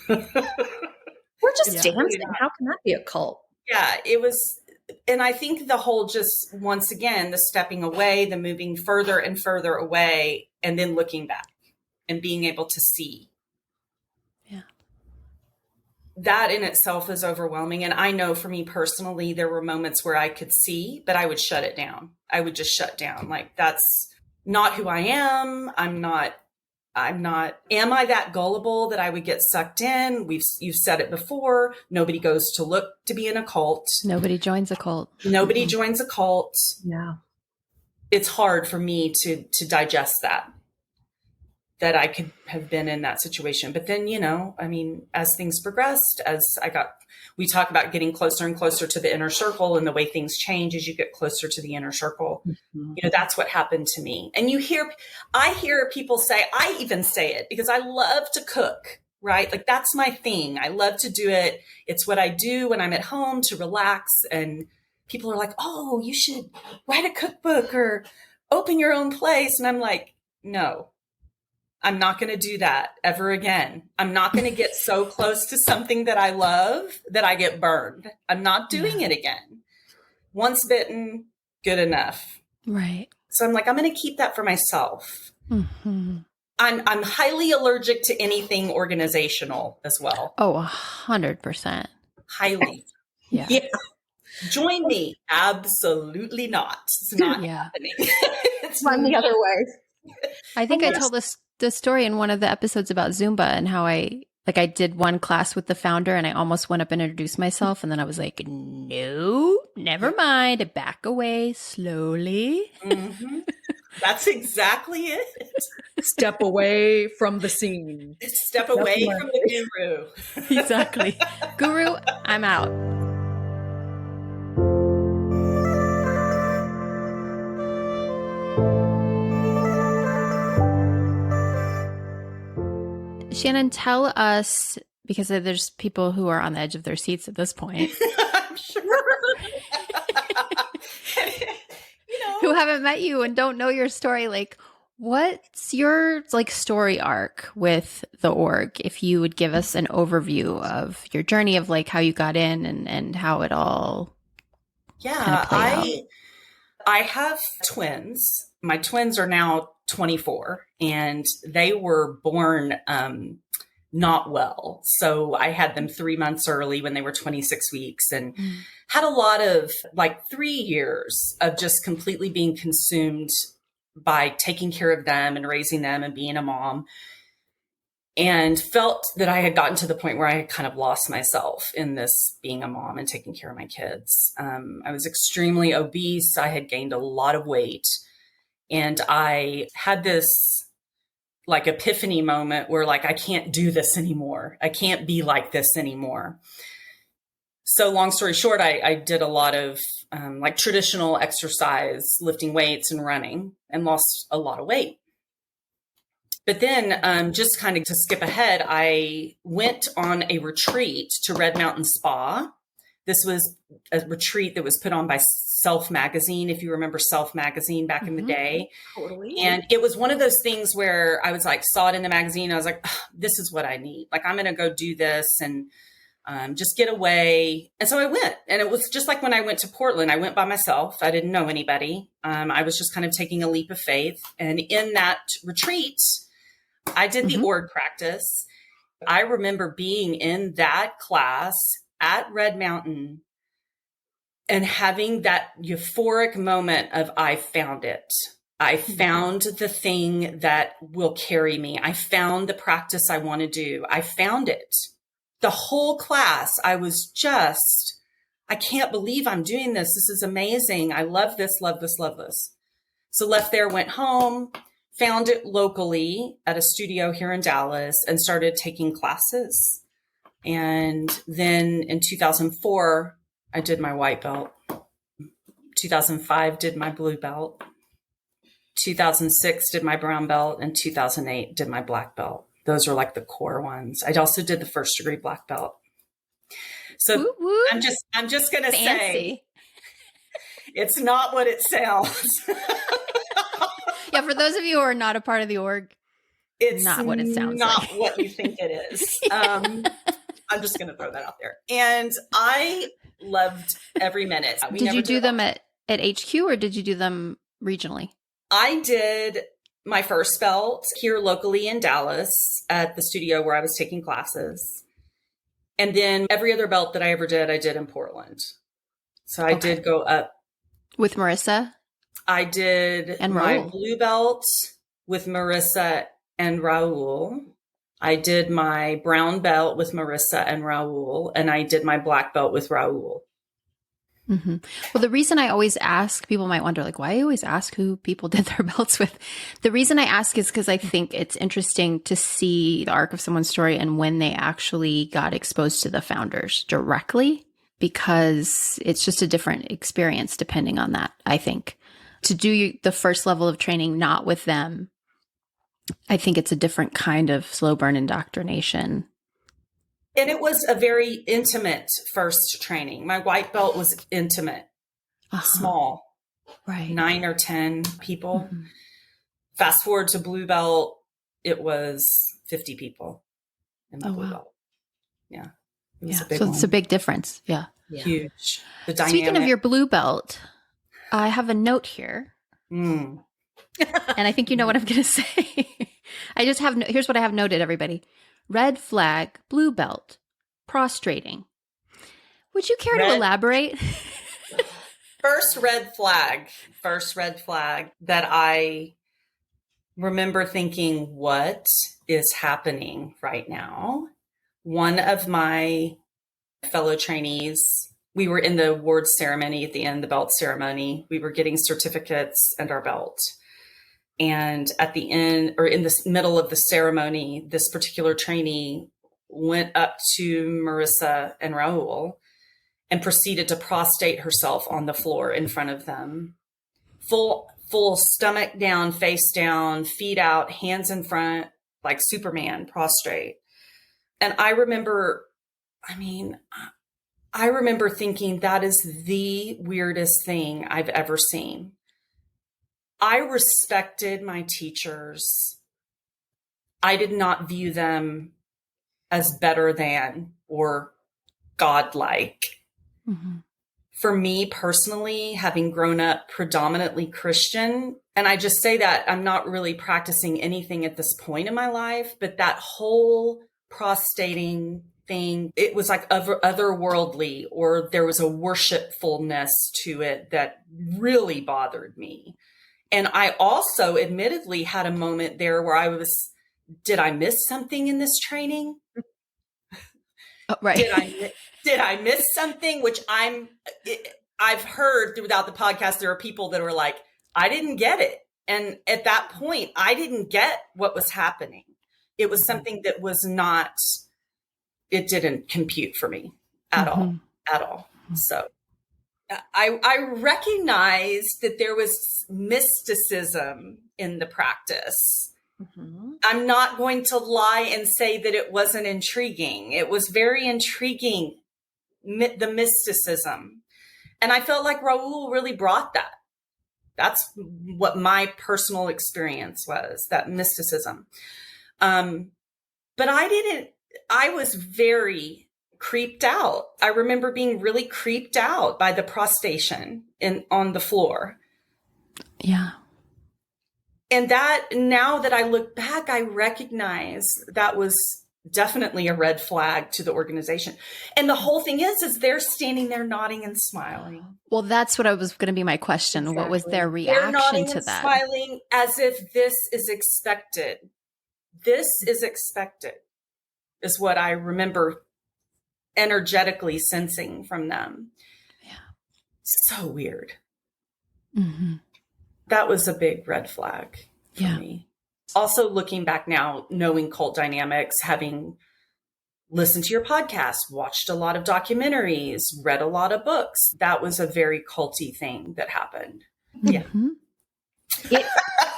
We're just dancing. Really, how can that be a cult? Yeah, it was. And I think the whole just, once again, the stepping away, the moving further and further away, and then looking back and being able to see. Yeah. That in itself is overwhelming. And I know for me personally, there were moments where I could see, but I would shut it down. I would just shut down. Like, that's not who I am. Am I that gullible that I would get sucked in? You've said it before. Nobody goes to look to be in a cult. Nobody joins a cult. Nobody joins a cult. Yeah. It's hard for me to digest that I could have been in that situation. But then, I mean, as things progressed, we talk about getting closer and closer to the inner circle, and the way things change as you get closer to the inner circle. Mm-hmm. That's what happened to me. And I hear people say, I even say it because I love to cook, right? Like, that's my thing. I love to do it. It's what I do when I'm at home to relax. And people are like, oh, you should write a cookbook or open your own place. And I'm like, no. I'm not going to do that ever again. I'm not going to get so close to something that I love that I get burned. I'm not doing it again. Once bitten, good enough. Right. So I'm like, I'm going to keep that for myself. Mm-hmm. I'm highly allergic to anything organizational as well. Oh, 100%. Highly. Yeah. Join me. Absolutely not. It's not happening. It's run the other way. I think I told the story in one of the episodes about Zumba and how I did one class with the founder and I almost went up and introduced myself. And then I was like, no, never mind. Back away slowly. Mm-hmm. That's exactly it. Step away from the scene. Step away from the guru. Exactly. Guru, I'm out. Shannon, tell us, because there's people who are on the edge of their seats at this point. I'm sure. Who haven't met you and don't know your story. Like, what's your story arc with the org? If you would give us an overview of your journey of how you got in and how it all kind of played out. I have twins. My twins are now 24 and they were born not well. So I had them 3 months early when they were 26 weeks and had a lot of 3 years of just completely being consumed by taking care of them and raising them and being a mom, and felt that I had gotten to the point where I had kind of lost myself in this being a mom and taking care of my kids. I was extremely obese. I had gained a lot of weight. And I had this epiphany moment where I can't do this anymore. I can't be like this anymore. So long story short, I did a lot of traditional exercise, lifting weights and running, and lost a lot of weight. But then just kind of to skip ahead, I went on a retreat to Red Mountain Spa. This was a retreat that was put on by Self Magazine, if you remember Self Magazine back in the day. Totally. And it was one of those things where I was saw it in the magazine. I was like, this is what I need. I'm going to go do this and just get away. And so I went. And it was just like when I went to Portland, I went by myself. I didn't know anybody. I was just kind of taking a leap of faith. And in that retreat, I did the org practice. I remember being in that class at Red Mountain and having that euphoric moment of, I found it. I found the thing that will carry me. I found the practice I want to do. I found it. The whole class, I was just, I can't believe I'm doing this. This is amazing. I love this, love this, love this. So left there, went home, found it locally at a studio here in Dallas and started taking classes. And then in 2004, I did my white belt. 2005, did my blue belt. 2006 did my brown belt, and 2008 did my black belt. Those are like the core ones. I also did the first degree black belt. So Woo, woo. I'm just going to say Fancy. it's not what it sounds. Yeah, for those of you who are not a part of the org, It's not what it sounds not like. what you think it is. I'm just going to throw that out there. And I loved every minute. Did you do them at HQ or did you do them regionally? I did my first belt here locally in Dallas at the studio where I was taking classes. And then every other belt that I ever did, I did in Portland. So I did go up. With Marissa? I did and my Raul. blue belt with Marissa and Raul. I did my brown belt with Marissa and Raul. And I did my black belt with Raul. Mm-hmm. Well, the reason I always ask, people might wonder, like, why I always ask who people did their belts with. The reason I ask is because I think it's interesting to see the arc of someone's story and when they actually got exposed to the founders directly, because it's just a different experience depending on that, I think. To do the first level of training not with them, I think it's a different kind of slow burn indoctrination. And it was a very intimate first training. My white belt was intimate, small, right? 9 or 10 people. Mm-hmm. Fast forward to blue belt, it was 50 people in the blue belt. Yeah. It was a big one. It's a big difference. Yeah. Huge. The dynamic. Speaking of your blue belt, I have a note here. And I think you know what I'm going to say. I just have, here's what I have noted, everybody. Red flag, blue belt, prostrating. Would you care to elaborate? First red flag that I remember thinking, what is happening right now? One of my fellow trainees, we were in the award ceremony at the end, the belt ceremony. We were getting certificates and our belt. And at the end, or in the middle of the ceremony, this particular trainee went up to Marissa and Raul and proceeded to prostrate herself on the floor in front of them. Full stomach down, face down, feet out, hands in front, like Superman, prostrate. And I remember thinking that is the weirdest thing I've ever seen. I respected my teachers. I did not view them as better than or godlike. Mm-hmm. For me personally, having grown up predominantly Christian, and I just say that I'm not really practicing anything at this point in my life, but that whole prostrating thing, it was like otherworldly, or there was a worshipfulness to it that really bothered me. And I also admittedly had a moment there where did I miss something in this training? Oh, right. Did I miss something? Which I've heard throughout the podcast, there are people that were like, I didn't get it. And at that point, I didn't get what was happening. It was something that it didn't compute for me at all. So I recognized that there was mysticism in the practice. Mm-hmm. I'm not going to lie and say that it wasn't intriguing. It was very intriguing, the mysticism. And I felt like Raul really brought that. That's what my personal experience was, that mysticism. But I was very creeped out. I remember being really creeped out by the prostration on the floor. Yeah. And that, now that I look back, I recognize that was definitely a red flag to the organization. And the whole thing is they're standing there nodding and smiling. Well, that's what was going to be my question. Exactly. What was their reaction they're nodding to and that? Smiling as if this is expected. This is expected, is what I remember energetically sensing from them. Yeah. So weird. Mm-hmm. That was a big red flag for me. Also, looking back now, knowing cult dynamics, having listened to your podcast, watched a lot of documentaries, read a lot of books, that was a very culty thing that happened. Mm-hmm. It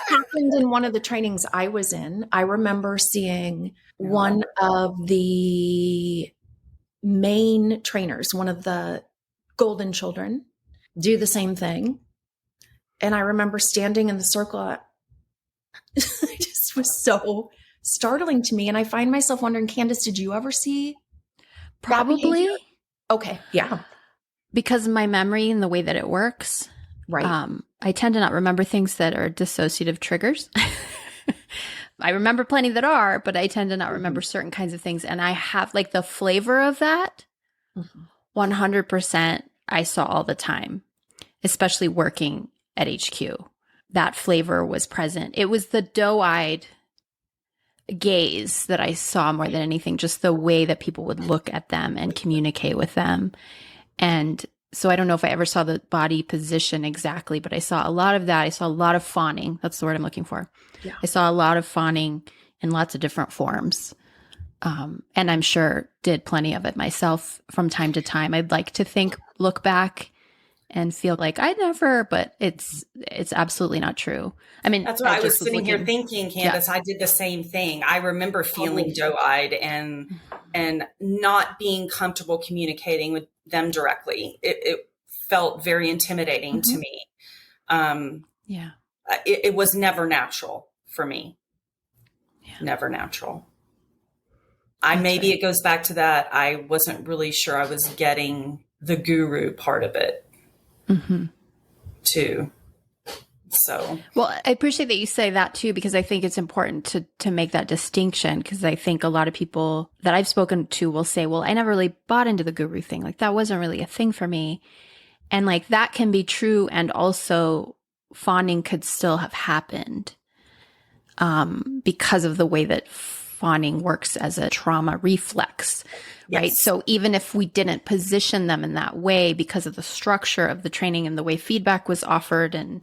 happened in one of the trainings I was in. I remember seeing one of the main trainers, one of the golden children, do the same thing. And I remember standing in the circle. It just was so startling to me. And I find myself wondering, Candace, did you ever see Probably. Okay. Yeah. Because of my memory and the way that it works. Right. I tend to not remember things that are dissociative triggers. I remember plenty that are, but I tend to not remember certain kinds of things. And I have like the flavor of that 100% I saw all the time, especially working at HQ. That flavor was present. It was the doe-eyed gaze that I saw more than anything, just the way that people would look at them and communicate with them. And so I don't know if I ever saw the body position exactly, but I saw a lot of that. I saw a lot of fawning. That's the word I'm looking for. Yeah. I saw a lot of fawning in lots of different forms. And I'm sure did plenty of it myself from time to time. I'd like to look back and feel like I never, but it's absolutely not true. I mean, that's what I was sitting here thinking, Candace. Yeah. I did the same thing. I remember feeling doe-eyed and not being comfortable communicating with them directly. It felt very intimidating to me. It was never natural for me. Yeah. Never natural. Maybe it goes back to that. I wasn't really sure I was getting the guru part of it too. So, well, I appreciate that you say that too, because I think it's important to make that distinction. Because I think a lot of people that I've spoken to will say, well, I never really bought into the guru thing. Like that wasn't really a thing for me. And like that can be true. And also fawning could still have happened because of the way that fawning works as a trauma reflex, right? Yes. So even if we didn't position them in that way because of the structure of the training and the way feedback was offered and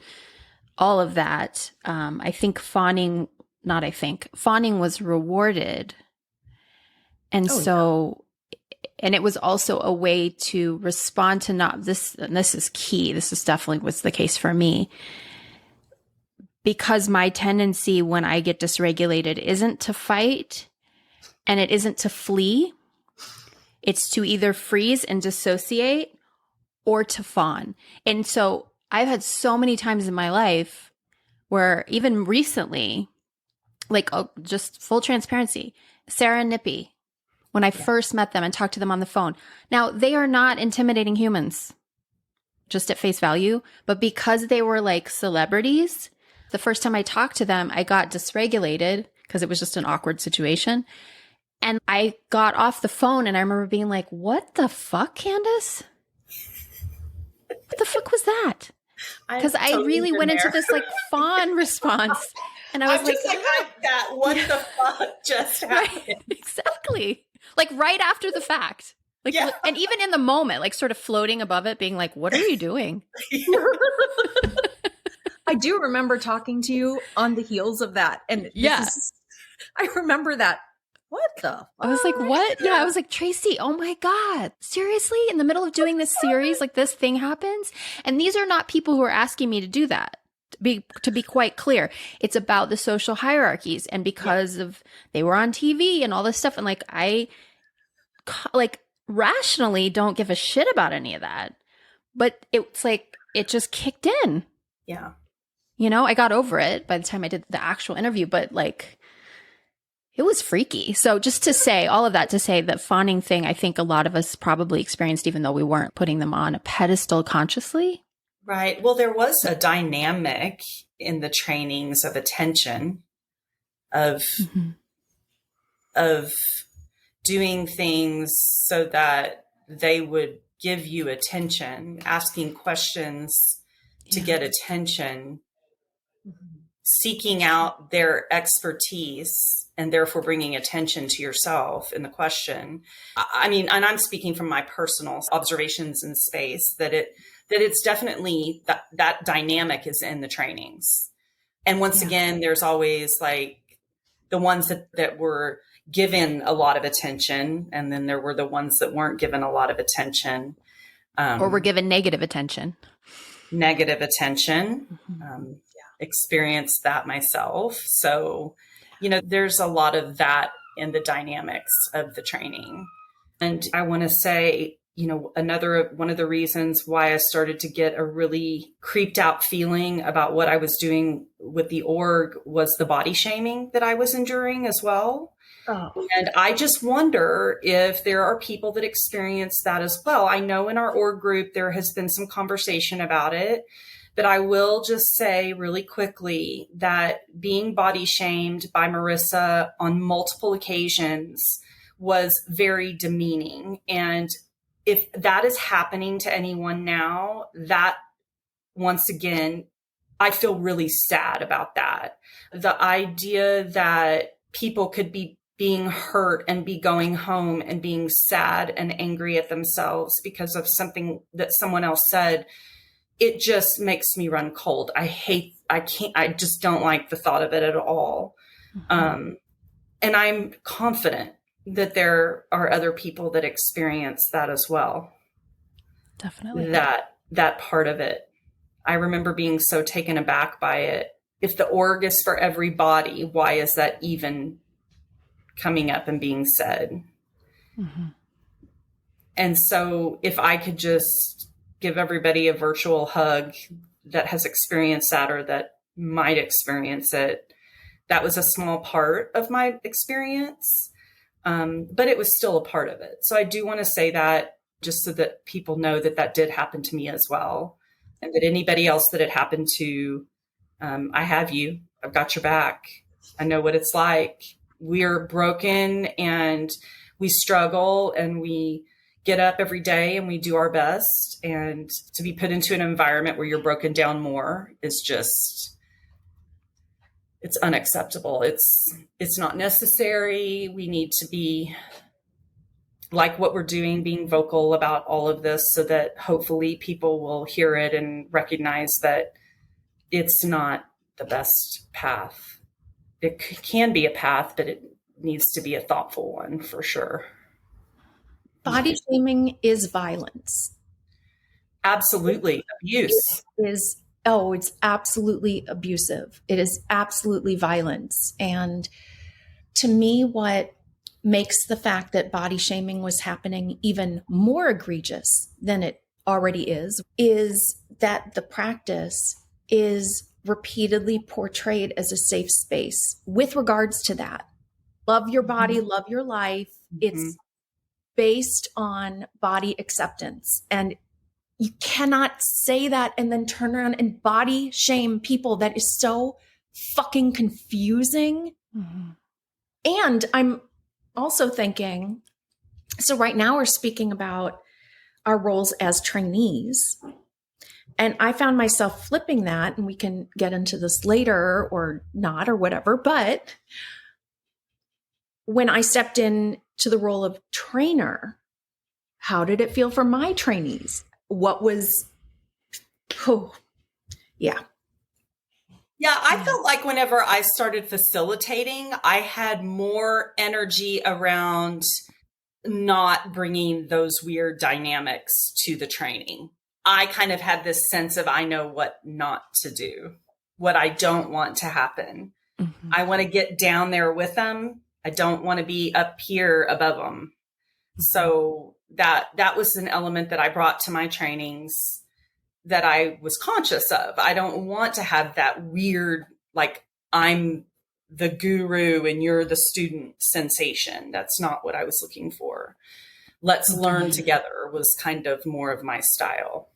all of that, I think fawning was rewarded. And and it was also a way to respond to this is key. This is definitely was the case for me. Because my tendency when I get dysregulated isn't to fight and it isn't to flee. It's to either freeze and dissociate or to fawn. And so I've had so many times in my life where even recently, like just full transparency, Sarah and Nippy, when I first met them and talked to them on the phone. Now, they are not intimidating humans, just at face value, but because they were like celebrities, the first time I talked to them, I got dysregulated because it was just an awkward situation. And I got off the phone and I remember being like, what the fuck, Candace? What the fuck was that? Because I really went into this like fawn response. And I was that. What the fuck just happened? Right, exactly. Like right after the fact. Like, and even in the moment, like sort of floating above it, being like, what are you doing? I do remember talking to you on the heels of that. And I remember that. What the fuck? I was like, what? Yeah, I was like, Tracy, oh my God. Seriously? In the middle of doing this series, like this thing happens? And these are not people who are asking me to do that. To be quite clear, it's about the social hierarchies. And because of they were on TV and all this stuff. And like, I rationally don't give a shit about any of that. But it's like, it just kicked in. Yeah. You know, I got over it by the time I did the actual interview, but like, it was freaky. So just to say all of that, to say that fawning thing, I think a lot of us probably experienced, even though we weren't putting them on a pedestal consciously. Right. Well, there was a dynamic in the trainings of attention, of doing things so that they would give you attention, asking questions to get attention, seeking out their expertise, and therefore bringing attention to yourself in the question. I mean, and I'm speaking from my personal observations in space that it's definitely that dynamic is in the trainings. And once again, there's always like the ones that were given a lot of attention, and then there were the ones that weren't given a lot of attention. Or were given negative attention. It experienced that myself. So, there's a lot of that in the dynamics of the training. And I want to say, another one of the reasons why I started to get a really creeped out feeling about what I was doing with the org was the body shaming that I was enduring as well. Oh. And I just wonder if there are people that experience that as well. I know in our org group, there has been some conversation about it, but I will just say really quickly that being body shamed by Marissa on multiple occasions was very demeaning. And if that is happening to anyone now, that once again, I feel really sad about that. The idea that people could be being hurt and be going home and being sad and angry at themselves because of something that someone else said, it just makes me run cold. I just don't like the thought of it at all. Mm-hmm. And I'm confident that there are other people that experience that as well. Definitely. That part of it. I remember being so taken aback by it. If the org is for everybody, why is that even coming up and being said? Mm-hmm. And so if I could just give everybody a virtual hug that has experienced that or that might experience it, that was a small part of my experience. But it was still a part of it. So I do want to say that just so that people know that that did happen to me as well. And that anybody else that it happened to, I have you. I've got your back. I know what it's like. We're broken and we struggle and we get up every day and we do our best. And to be put into an environment where you're broken down more is just, it's unacceptable. It's not necessary. We need to be like what we're doing, being vocal about all of this so that hopefully people will hear it and recognize that it's not the best path. It can be a path, but it needs to be a thoughtful one for sure. Body shaming is violence. Absolutely. Abuse. It's absolutely abusive. It is absolutely violence. And to me, what makes the fact that body shaming was happening even more egregious than it already is that the practice is repeatedly portrayed as a safe space with regards to that. Love your body, love your life. Mm-hmm. It's based on body acceptance. And you cannot say that and then turn around and body shame people. That is so fucking confusing. Mm-hmm. And I'm also thinking, so right now we're speaking about our roles as trainees. And I found myself flipping that, and we can get into this later or not or whatever. But when I stepped in to the role of trainer, how did it feel for my trainees? Yeah. Yeah, I felt like whenever I started facilitating, I had more energy around not bringing those weird dynamics to the training. I kind of had this sense of I know what not to do, what I don't want to happen. Mm-hmm. I want to get down there with them. I don't want to be up here above them. Mm-hmm. So that was an element that I brought to my trainings that I was conscious of. I don't want to have that weird, like I'm the guru and you're the student sensation. That's not what I was looking for. Let's learn together was kind of more of my style.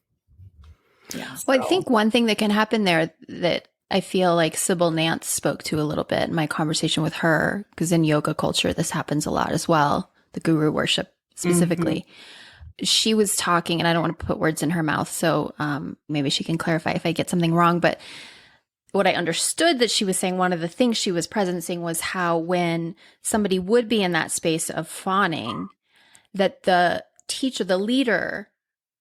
Yeah. Well, I think one thing that can happen there that I feel like Sybil Nance spoke to a little bit in my conversation with her, because in yoga culture, this happens a lot as well, the guru worship specifically. Mm-hmm. She was talking, and I don't want to put words in her mouth, so maybe she can clarify if I get something wrong, but what I understood that she was saying, one of the things she was presencing was how when somebody would be in that space of fawning, that the teacher, the leader,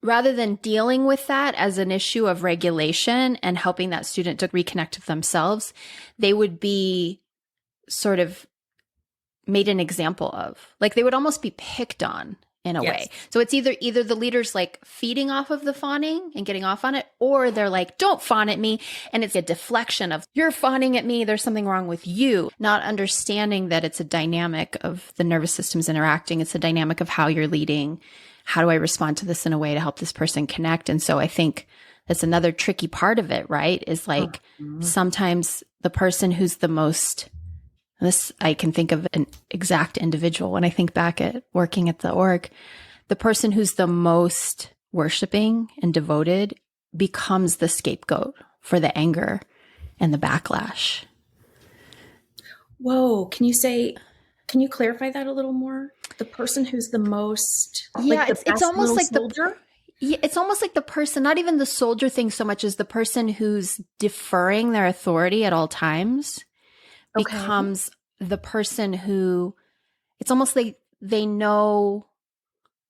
rather than dealing with that as an issue of regulation and helping that student to reconnect with themselves, they would be sort of made an example of. Like they would almost be picked on in a way. So it's either the leader's like feeding off of the fawning and getting off on it, or they're like, don't fawn at me. And it's a deflection of, you're fawning at me. There's something wrong with you. Not understanding that it's a dynamic of the nervous systems interacting. It's a dynamic of how you're leading. How do I respond to this in a way to help this person connect? And so I think that's another tricky part of it, right? Is like sometimes the person who's the most, this, I can think of an exact individual when I think back at working at the org, the person who's the most worshiping and devoted becomes the scapegoat for the anger and the backlash. Whoa. Can you clarify that a little more? The person who's the most, yeah, like it's almost like soldier? It's almost like the person, not even the soldier thing so much as the person who's deferring their authority at all times. Becomes the person who, it's almost like they know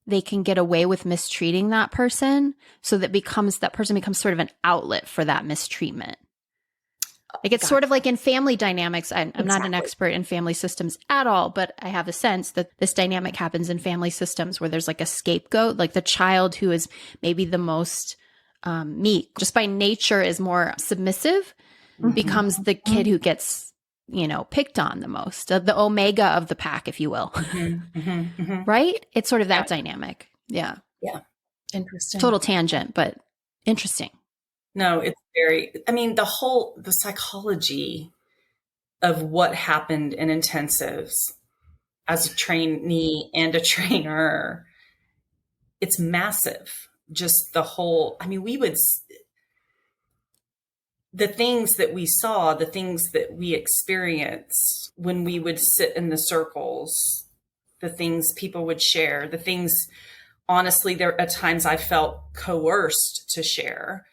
they can get away with mistreating that person. So that person becomes sort of an outlet for that mistreatment. Like it's sort of like in family dynamics. I'm not an expert in family systems at all, but I have a sense that this dynamic happens in family systems where there's like a scapegoat, like the child who is maybe the most meek, just by nature is more submissive, becomes the kid who gets, picked on the most, the omega of the pack, if you will. Right? It's sort of that dynamic. Yeah. Yeah. Interesting. Total tangent, but interesting. No, it's the psychology of what happened in intensives as a trainee and a trainer, it's massive. Just the whole, the things that we saw, the things that we experienced when we would sit in the circles, the things people would share, the things, honestly, there at times I felt coerced to share.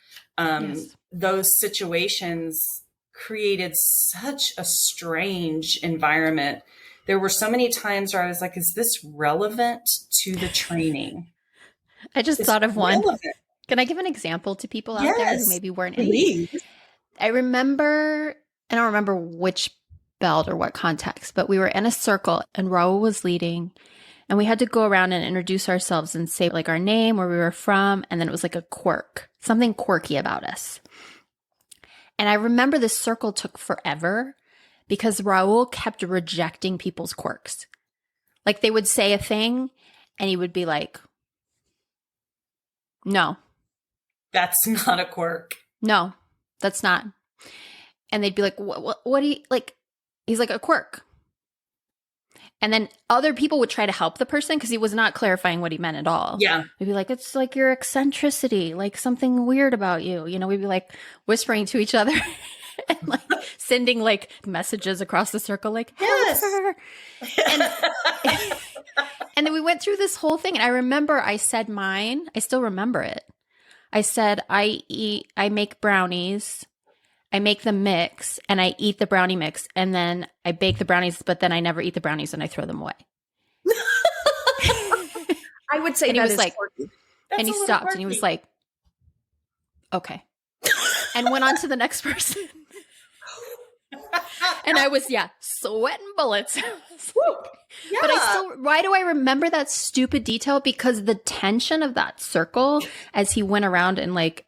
Those situations created such a strange environment. There were so many times where I was like, is this relevant to the training? I just thought of one. Can I give an example to people out there who maybe weren't in these? I don't remember which belt or what context, but we were in a circle and Raul was leading and we had to go around and introduce ourselves and say like our name, where we were from. And then it was like a quirk, something quirky about us. And I remember this circle took forever because Raul kept rejecting people's quirks. Like they would say a thing and he would be like, no. That's not a quirk. No, that's not. And they'd be like, what do you, like, he's like, a quirk. And then other people would try to help the person because he was not clarifying what he meant at all. Yeah. We'd be like, it's like your eccentricity, like something weird about you. We'd be like whispering to each other and like sending like messages across the circle, like, help her. And then we went through this whole thing. And I remember I said mine. I still remember it. I said, I make brownies. I make the mix and I eat the brownie mix and then I bake the brownies, but then I never eat the brownies and I throw them away. I would say and that he was is like, quirky. And he stopped and he was like, okay. And went on to the next person. And I was, sweating bullets. But why do I remember that stupid detail? Because the tension of that circle as he went around and like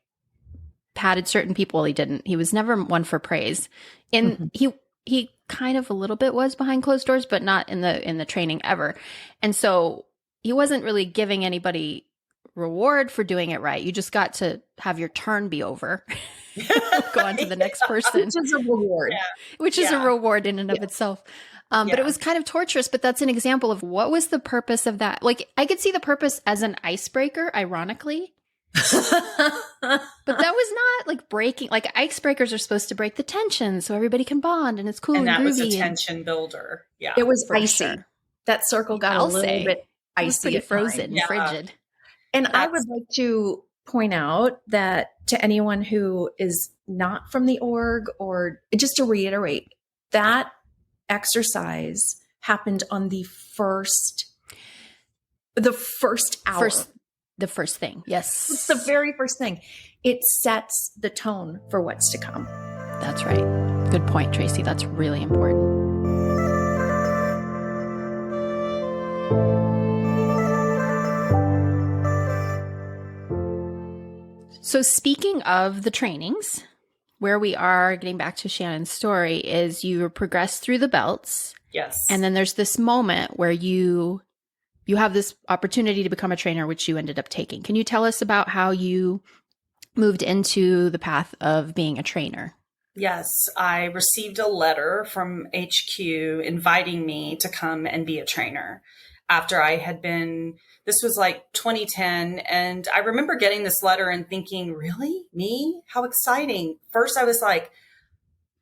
patted certain people. Well, he didn't. He was never one for praise. And he kind of a little bit was behind closed doors, but not in the training ever. And so he wasn't really giving anybody reward for doing it right. You just got to have your turn be over. Go on to the next person. Which is a reward. Which is a reward in and of itself. But it was kind of torturous, but that's an example of what was the purpose of that. Like I could see the purpose as an icebreaker, ironically. But that was not like breaking, like icebreakers are supposed to break the tension so everybody can bond and it's cool and that groovy. Was a tension builder. Yeah. It was icy. Sure. That circle got a little bit icy. Pretty frozen, frigid. And I would like to point out that to anyone who is not from the org, or just to reiterate, that exercise happened on the first hour. The first thing. Yes. It's the very first thing. It sets the tone for what's to come. That's right. Good point, Tracy. That's really important. So speaking of the trainings, where we are getting back to Shannon's story is you progress through the belts. Yes. And then there's this moment where you have this opportunity to become a trainer, which you ended up taking. Can you tell us about how you moved into the path of being a trainer? Yes, I received a letter from HQ inviting me to come and be a trainer after I had been, this was like 2010. And I remember getting this letter and thinking, really? Me? How exciting. First, I was like,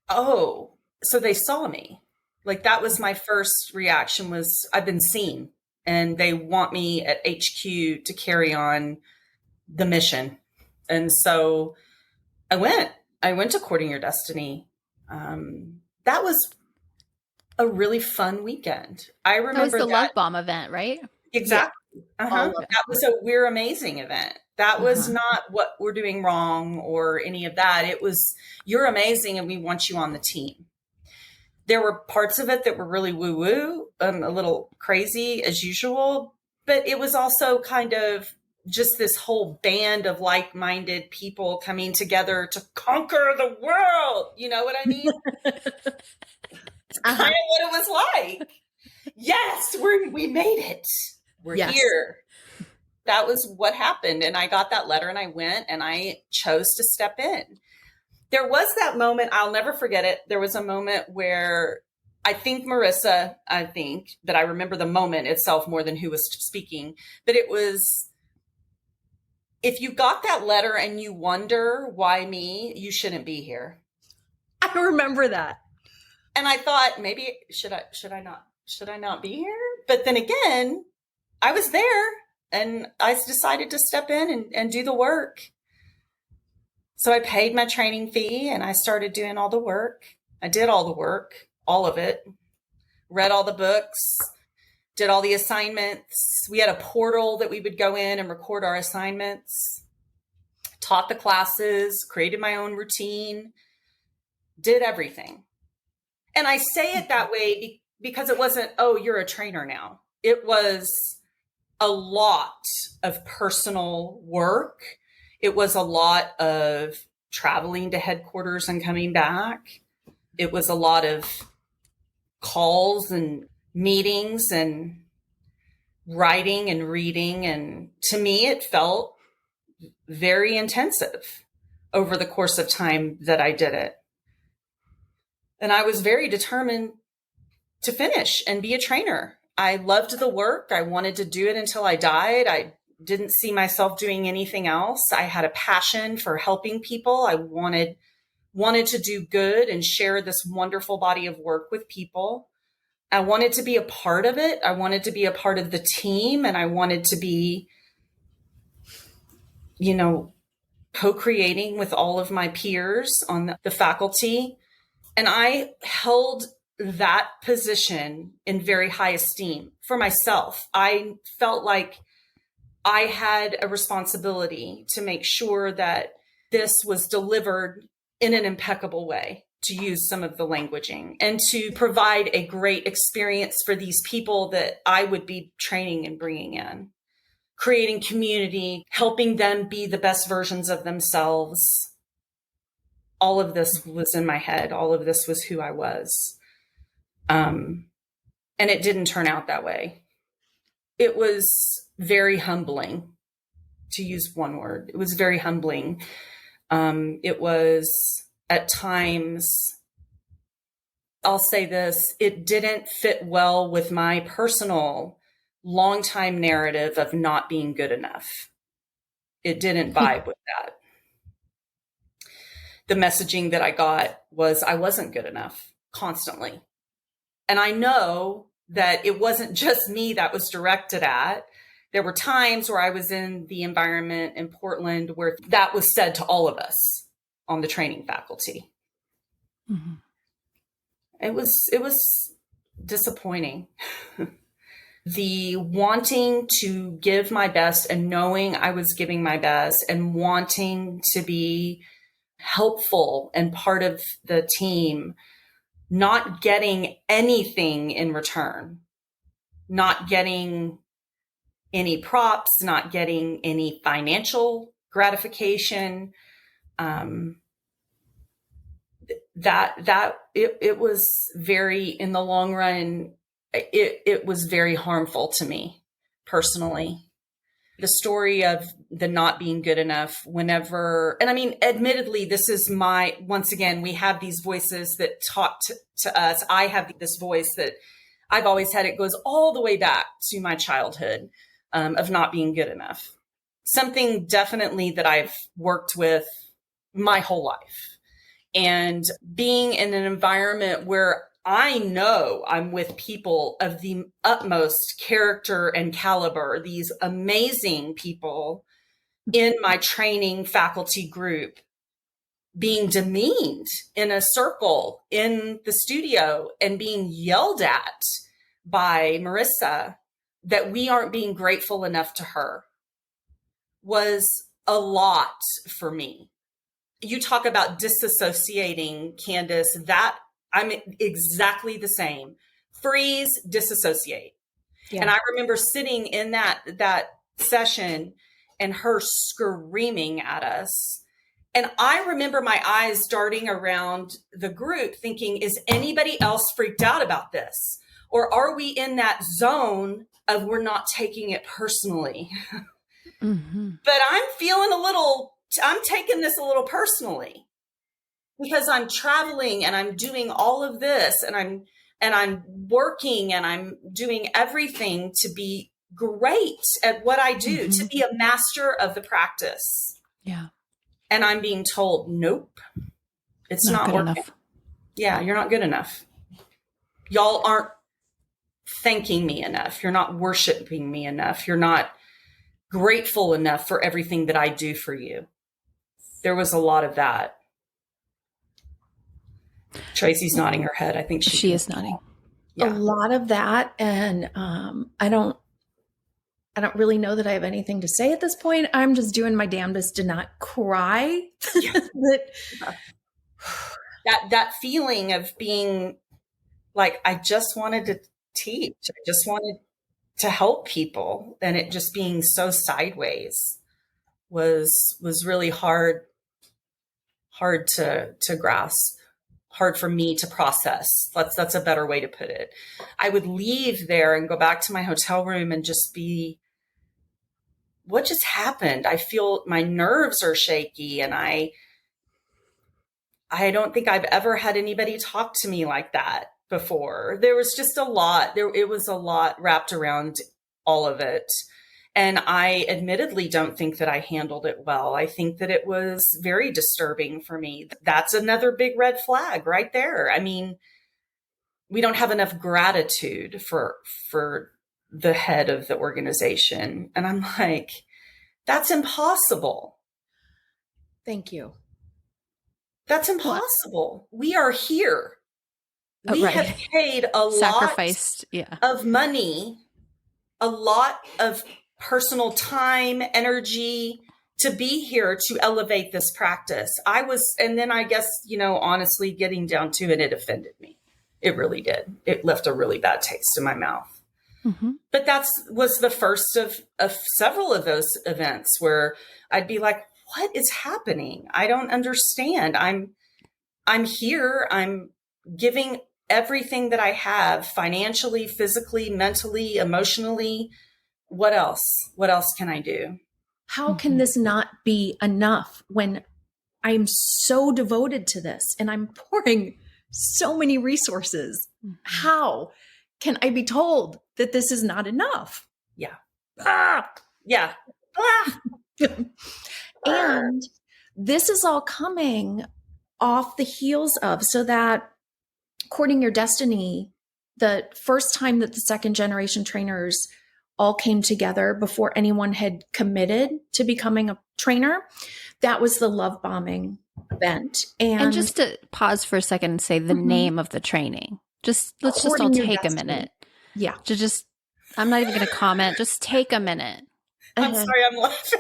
oh, so they saw me. Like that was my first reaction was I've been seen and they want me at HQ to carry on the mission. And so I went to Courting Your Destiny. That was a really fun weekend. I remember that was the Love Bomb event, right? Exactly. Yeah. That was a We're Amazing event. That was not what we're doing wrong or any of that. It was, you're amazing and we want you on the team. There were parts of it that were really woo-woo, a little crazy as usual, but it was also kind of just this whole band of like-minded people coming together to conquer the world. You know what I mean? It's kind of what it was like. Yes, we made it. We're here. That was what happened. And I got that letter and I went and I chose to step in. There was that moment, I'll never forget it. There was a moment where I think Marissa, that I remember the moment itself more than who was speaking, but it was, if you got that letter and you wonder why me, you shouldn't be here. I remember that. And I thought maybe should I not be here? But then again, I was there and I decided to step in and do the work. So I paid my training fee and I started doing all the work. I did all the work, all of it, read all the books, did all the assignments. We had a portal that we would go in and record our assignments, taught the classes, created my own routine, did everything. And I say it that way because it wasn't, oh, you're a trainer now. It was a lot of personal work. It was a lot of traveling to headquarters and coming back. It was a lot of calls and meetings and writing and reading. And to me, it felt very intensive over the course of time that I did it. And I was very determined to finish and be a trainer. I loved the work. I wanted to do it until I died. I didn't see myself doing anything else. I had a passion for helping people. I wanted to do good and share this wonderful body of work with people. I wanted to be a part of it. I wanted to be a part of the team, and I wanted to be, co-creating with all of my peers on the faculty. And I held that position in very high esteem for myself. I felt like I had a responsibility to make sure that this was delivered in an impeccable way, to use some of the languaging, and to provide a great experience for these people that I would be training and bringing in, creating community, helping them be the best versions of themselves. All of this was in my head. All of this was who I was. And it didn't turn out that way. It was very humbling, to use one word. It was very humbling. It was at times, I'll say this, it didn't fit well with my personal longtime narrative of not being good enough. It didn't vibe with that. The messaging that I got was I wasn't good enough constantly. And I know that it wasn't just me that was directed at. There were times where I was in the environment in Portland where that was said to all of us on the training faculty. Mm-hmm. It was disappointing. The wanting to give my best and knowing I was giving my best and wanting to be helpful and part of the team, not getting anything in return, not getting any props, not getting any financial gratification. It was very, in the long run, it was very harmful to me personally. The story of the not being good enough whenever, and I mean, admittedly, this is once again, we have these voices that talk to us. I have this voice that I've always had. It goes all the way back to my childhood, of not being good enough. Something definitely that I've worked with my whole life. And being in an environment where I know I'm with people of the utmost character and caliber, these amazing people in my training faculty group, being demeaned in a circle in the studio and being yelled at by Marissa that we aren't being grateful enough to her, was a lot for me. You talk about disassociating, Candace, that I'm exactly the same. Freeze, disassociate. Yeah. And I remember sitting in that session and her screaming at us. And I remember my eyes darting around the group thinking, is anybody else freaked out about this? Or are we in that zone of we're not taking it personally? Mm-hmm. But I'm taking this a little personally, because I'm traveling and I'm doing all of this and I'm working and I'm doing everything to be great at what I do, to be a master of the practice. Yeah. And I'm being told, nope, it's not good working. Enough. Yeah, you're not good enough. Y'all aren't thanking me enough. You're not worshiping me enough. You're not grateful enough for everything that I do for you. There was a lot of that. Tracy's nodding her head. I think she is nodding. Yeah. A lot of that. And I don't really know that I have anything to say at this point. I'm just doing my damnedest to not cry. Yeah. that feeling of being like, I just wanted to teach. I just wanted to help people. And it just being so sideways was really hard to grasp. Hard for me to process. That's a better way to put it. I would leave there and go back to my hotel room and just be, what just happened? I feel my nerves are shaky, and I don't think I've ever had anybody talk to me like that before. There was just a lot. It was a lot wrapped around all of it. And I admittedly don't think that I handled it well. I think that it was very disturbing for me. That's another big red flag right there. I mean, we don't have enough gratitude for the head of the organization. And I'm like, that's impossible. Thank you. That's impossible. We are here. We have paid a Sacrificed, lot of money, a lot of personal time, energy to be here to elevate this practice. And then I guess, honestly, getting down to it, it offended me. It really did. It left a really bad taste in my mouth. Mm-hmm. But was the first of several of those events where I'd be like, what is happening? I don't understand. I'm here. I'm giving everything that I have, financially, physically, mentally, emotionally. What else? What else can I do? How can this not be enough when I'm so devoted to this and I'm pouring so many resources? Mm-hmm. How can I be told that this is not enough? Yeah. Yeah. And this is all coming off the heels of, so that Courting Your Destiny, the first time that the second generation trainers all came together before anyone had committed to becoming a trainer, that was the love bombing event. And just to pause for a second and say the name of the training. Let's just all take a minute. Yeah. I'm not even going to comment. Just take a minute. I'm sorry, I'm laughing.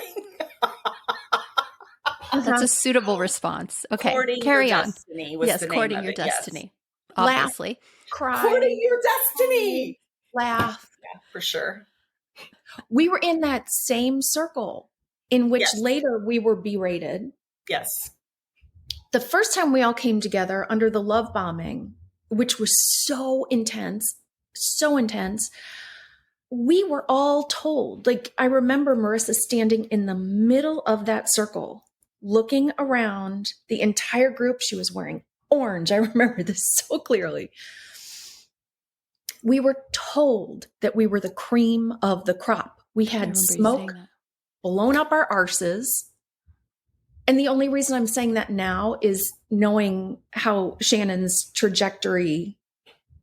That's a suitable response. Okay, carry on. Yes, Courting Your Destiny. Yes. Obviously. Laugh, cry. Courting Your Destiny. Laugh. Yeah, for sure. We were in that same circle in which Yes. later we were berated. Yes. The first time we all came together under the love bombing, which was so intense, we were all told, like, I remember Marissa standing in the middle of that circle, looking around the entire group. She was wearing orange. I remember this so clearly. We were told that we were the cream of the crop. We had smoke blown up our arses. And the only reason I'm saying that now is knowing how Shannon's trajectory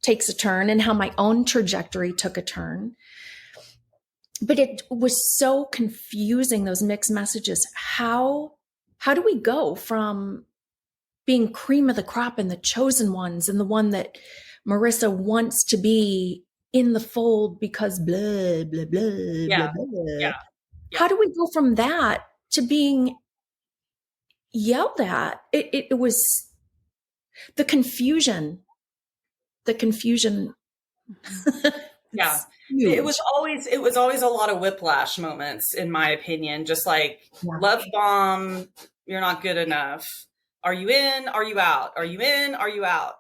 takes a turn and how my own trajectory took a turn. But it was so confusing, those mixed messages. How do we go from being cream of the crop and the chosen ones and the one that Marissa wants to be in the fold because blah, blah, blah, blah, blah. Yeah. How do we go from that to being yelled at? It was the confusion. Yeah. It was always a lot of whiplash moments, in my opinion. Just like love bomb, you're not good enough. Are you in? Are you out? Are you in? Are you out?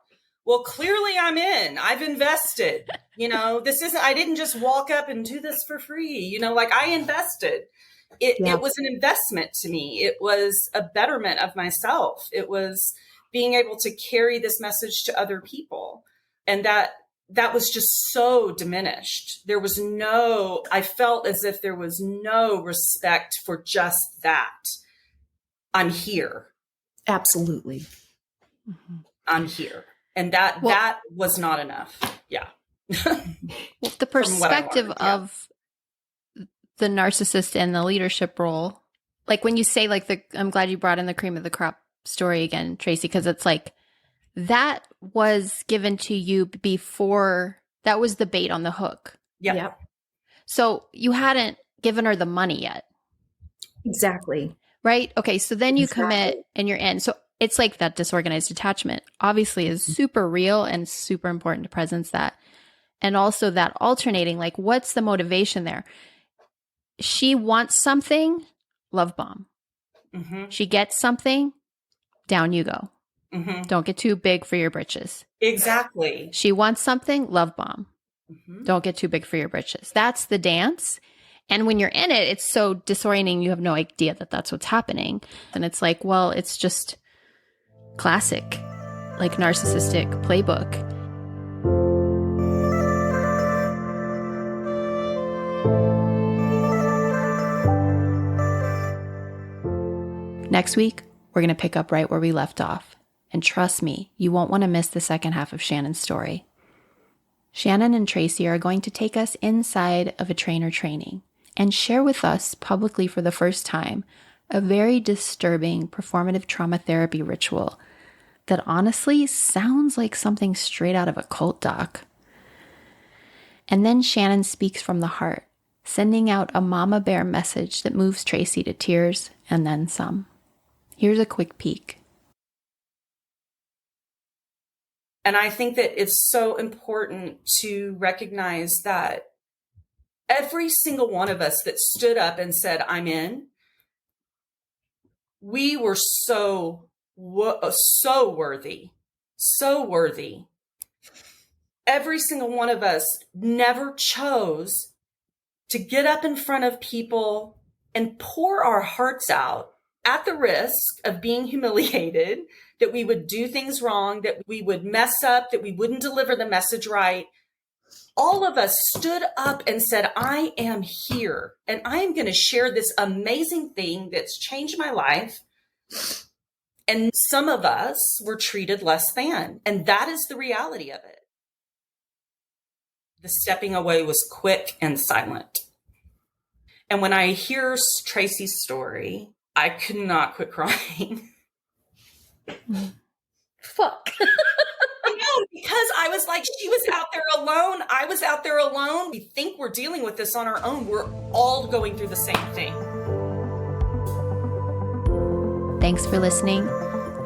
Well, clearly I'm in. I've invested. I didn't just walk up and do this for free. Like I invested. It was an investment to me. It was a betterment of myself. It was being able to carry this message to other people. And that was just so diminished. I felt as if there was no respect for just that. I'm here. Absolutely. Mm-hmm. I'm here. And that was not enough. Yeah. Well, the perspective of the narcissist and the leadership role, like when you say I'm glad you brought in the cream of the crop story again, Tracy, because it's like that was given to you before, that was the bait on the hook. Yeah. Yep. So you hadn't given her the money yet. Exactly. Right? Okay. So then you commit and you're in. So it's like that disorganized attachment obviously is super real and super important to presence that. And also that alternating, like what's the motivation there? She wants something, love bomb. Mm-hmm. She gets something, down you go. Mm-hmm. Don't get too big for your britches. Exactly. She wants something, love bomb. Mm-hmm. Don't get too big for your britches. That's the dance. And when you're in it, it's so disorienting. You have no idea that that's what's happening. And it's like, well, it's just classic, like narcissistic playbook. Next week, we're going to pick up right where we left off. And trust me, you won't want to miss the second half of Shannon's story. Shannon and Tracy are going to take us inside of a trainer training and share with us publicly for the first time a very disturbing performative trauma therapy ritual that honestly sounds like something straight out of a cult doc. And then Shannon speaks from the heart, sending out a mama bear message that moves Tracy to tears and then some. Here's a quick peek. And I think that it's so important to recognize that every single one of us that stood up and said, I'm in, we were so worthy, so worthy. Every single one of us never chose to get up in front of people and pour our hearts out at the risk of being humiliated, that we would do things wrong, that we would mess up, that we wouldn't deliver the message right. All of us stood up and said, I am here and I am going to share this amazing thing that's changed my life. And some of us were treated less than, and that is the reality of it. The stepping away was quick and silent. And when I hear Tracy's story, I could not quit crying. Fuck. I know, because I was like, she was out there alone. I was out there alone. We think we're dealing with this on our own. We're all going through the same thing. Thanks for listening.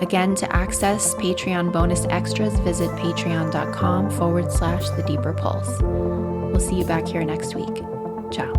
Again, to access Patreon bonus extras, visit patreon.com/The Deeper Pulse. We'll see you back here next week. Ciao.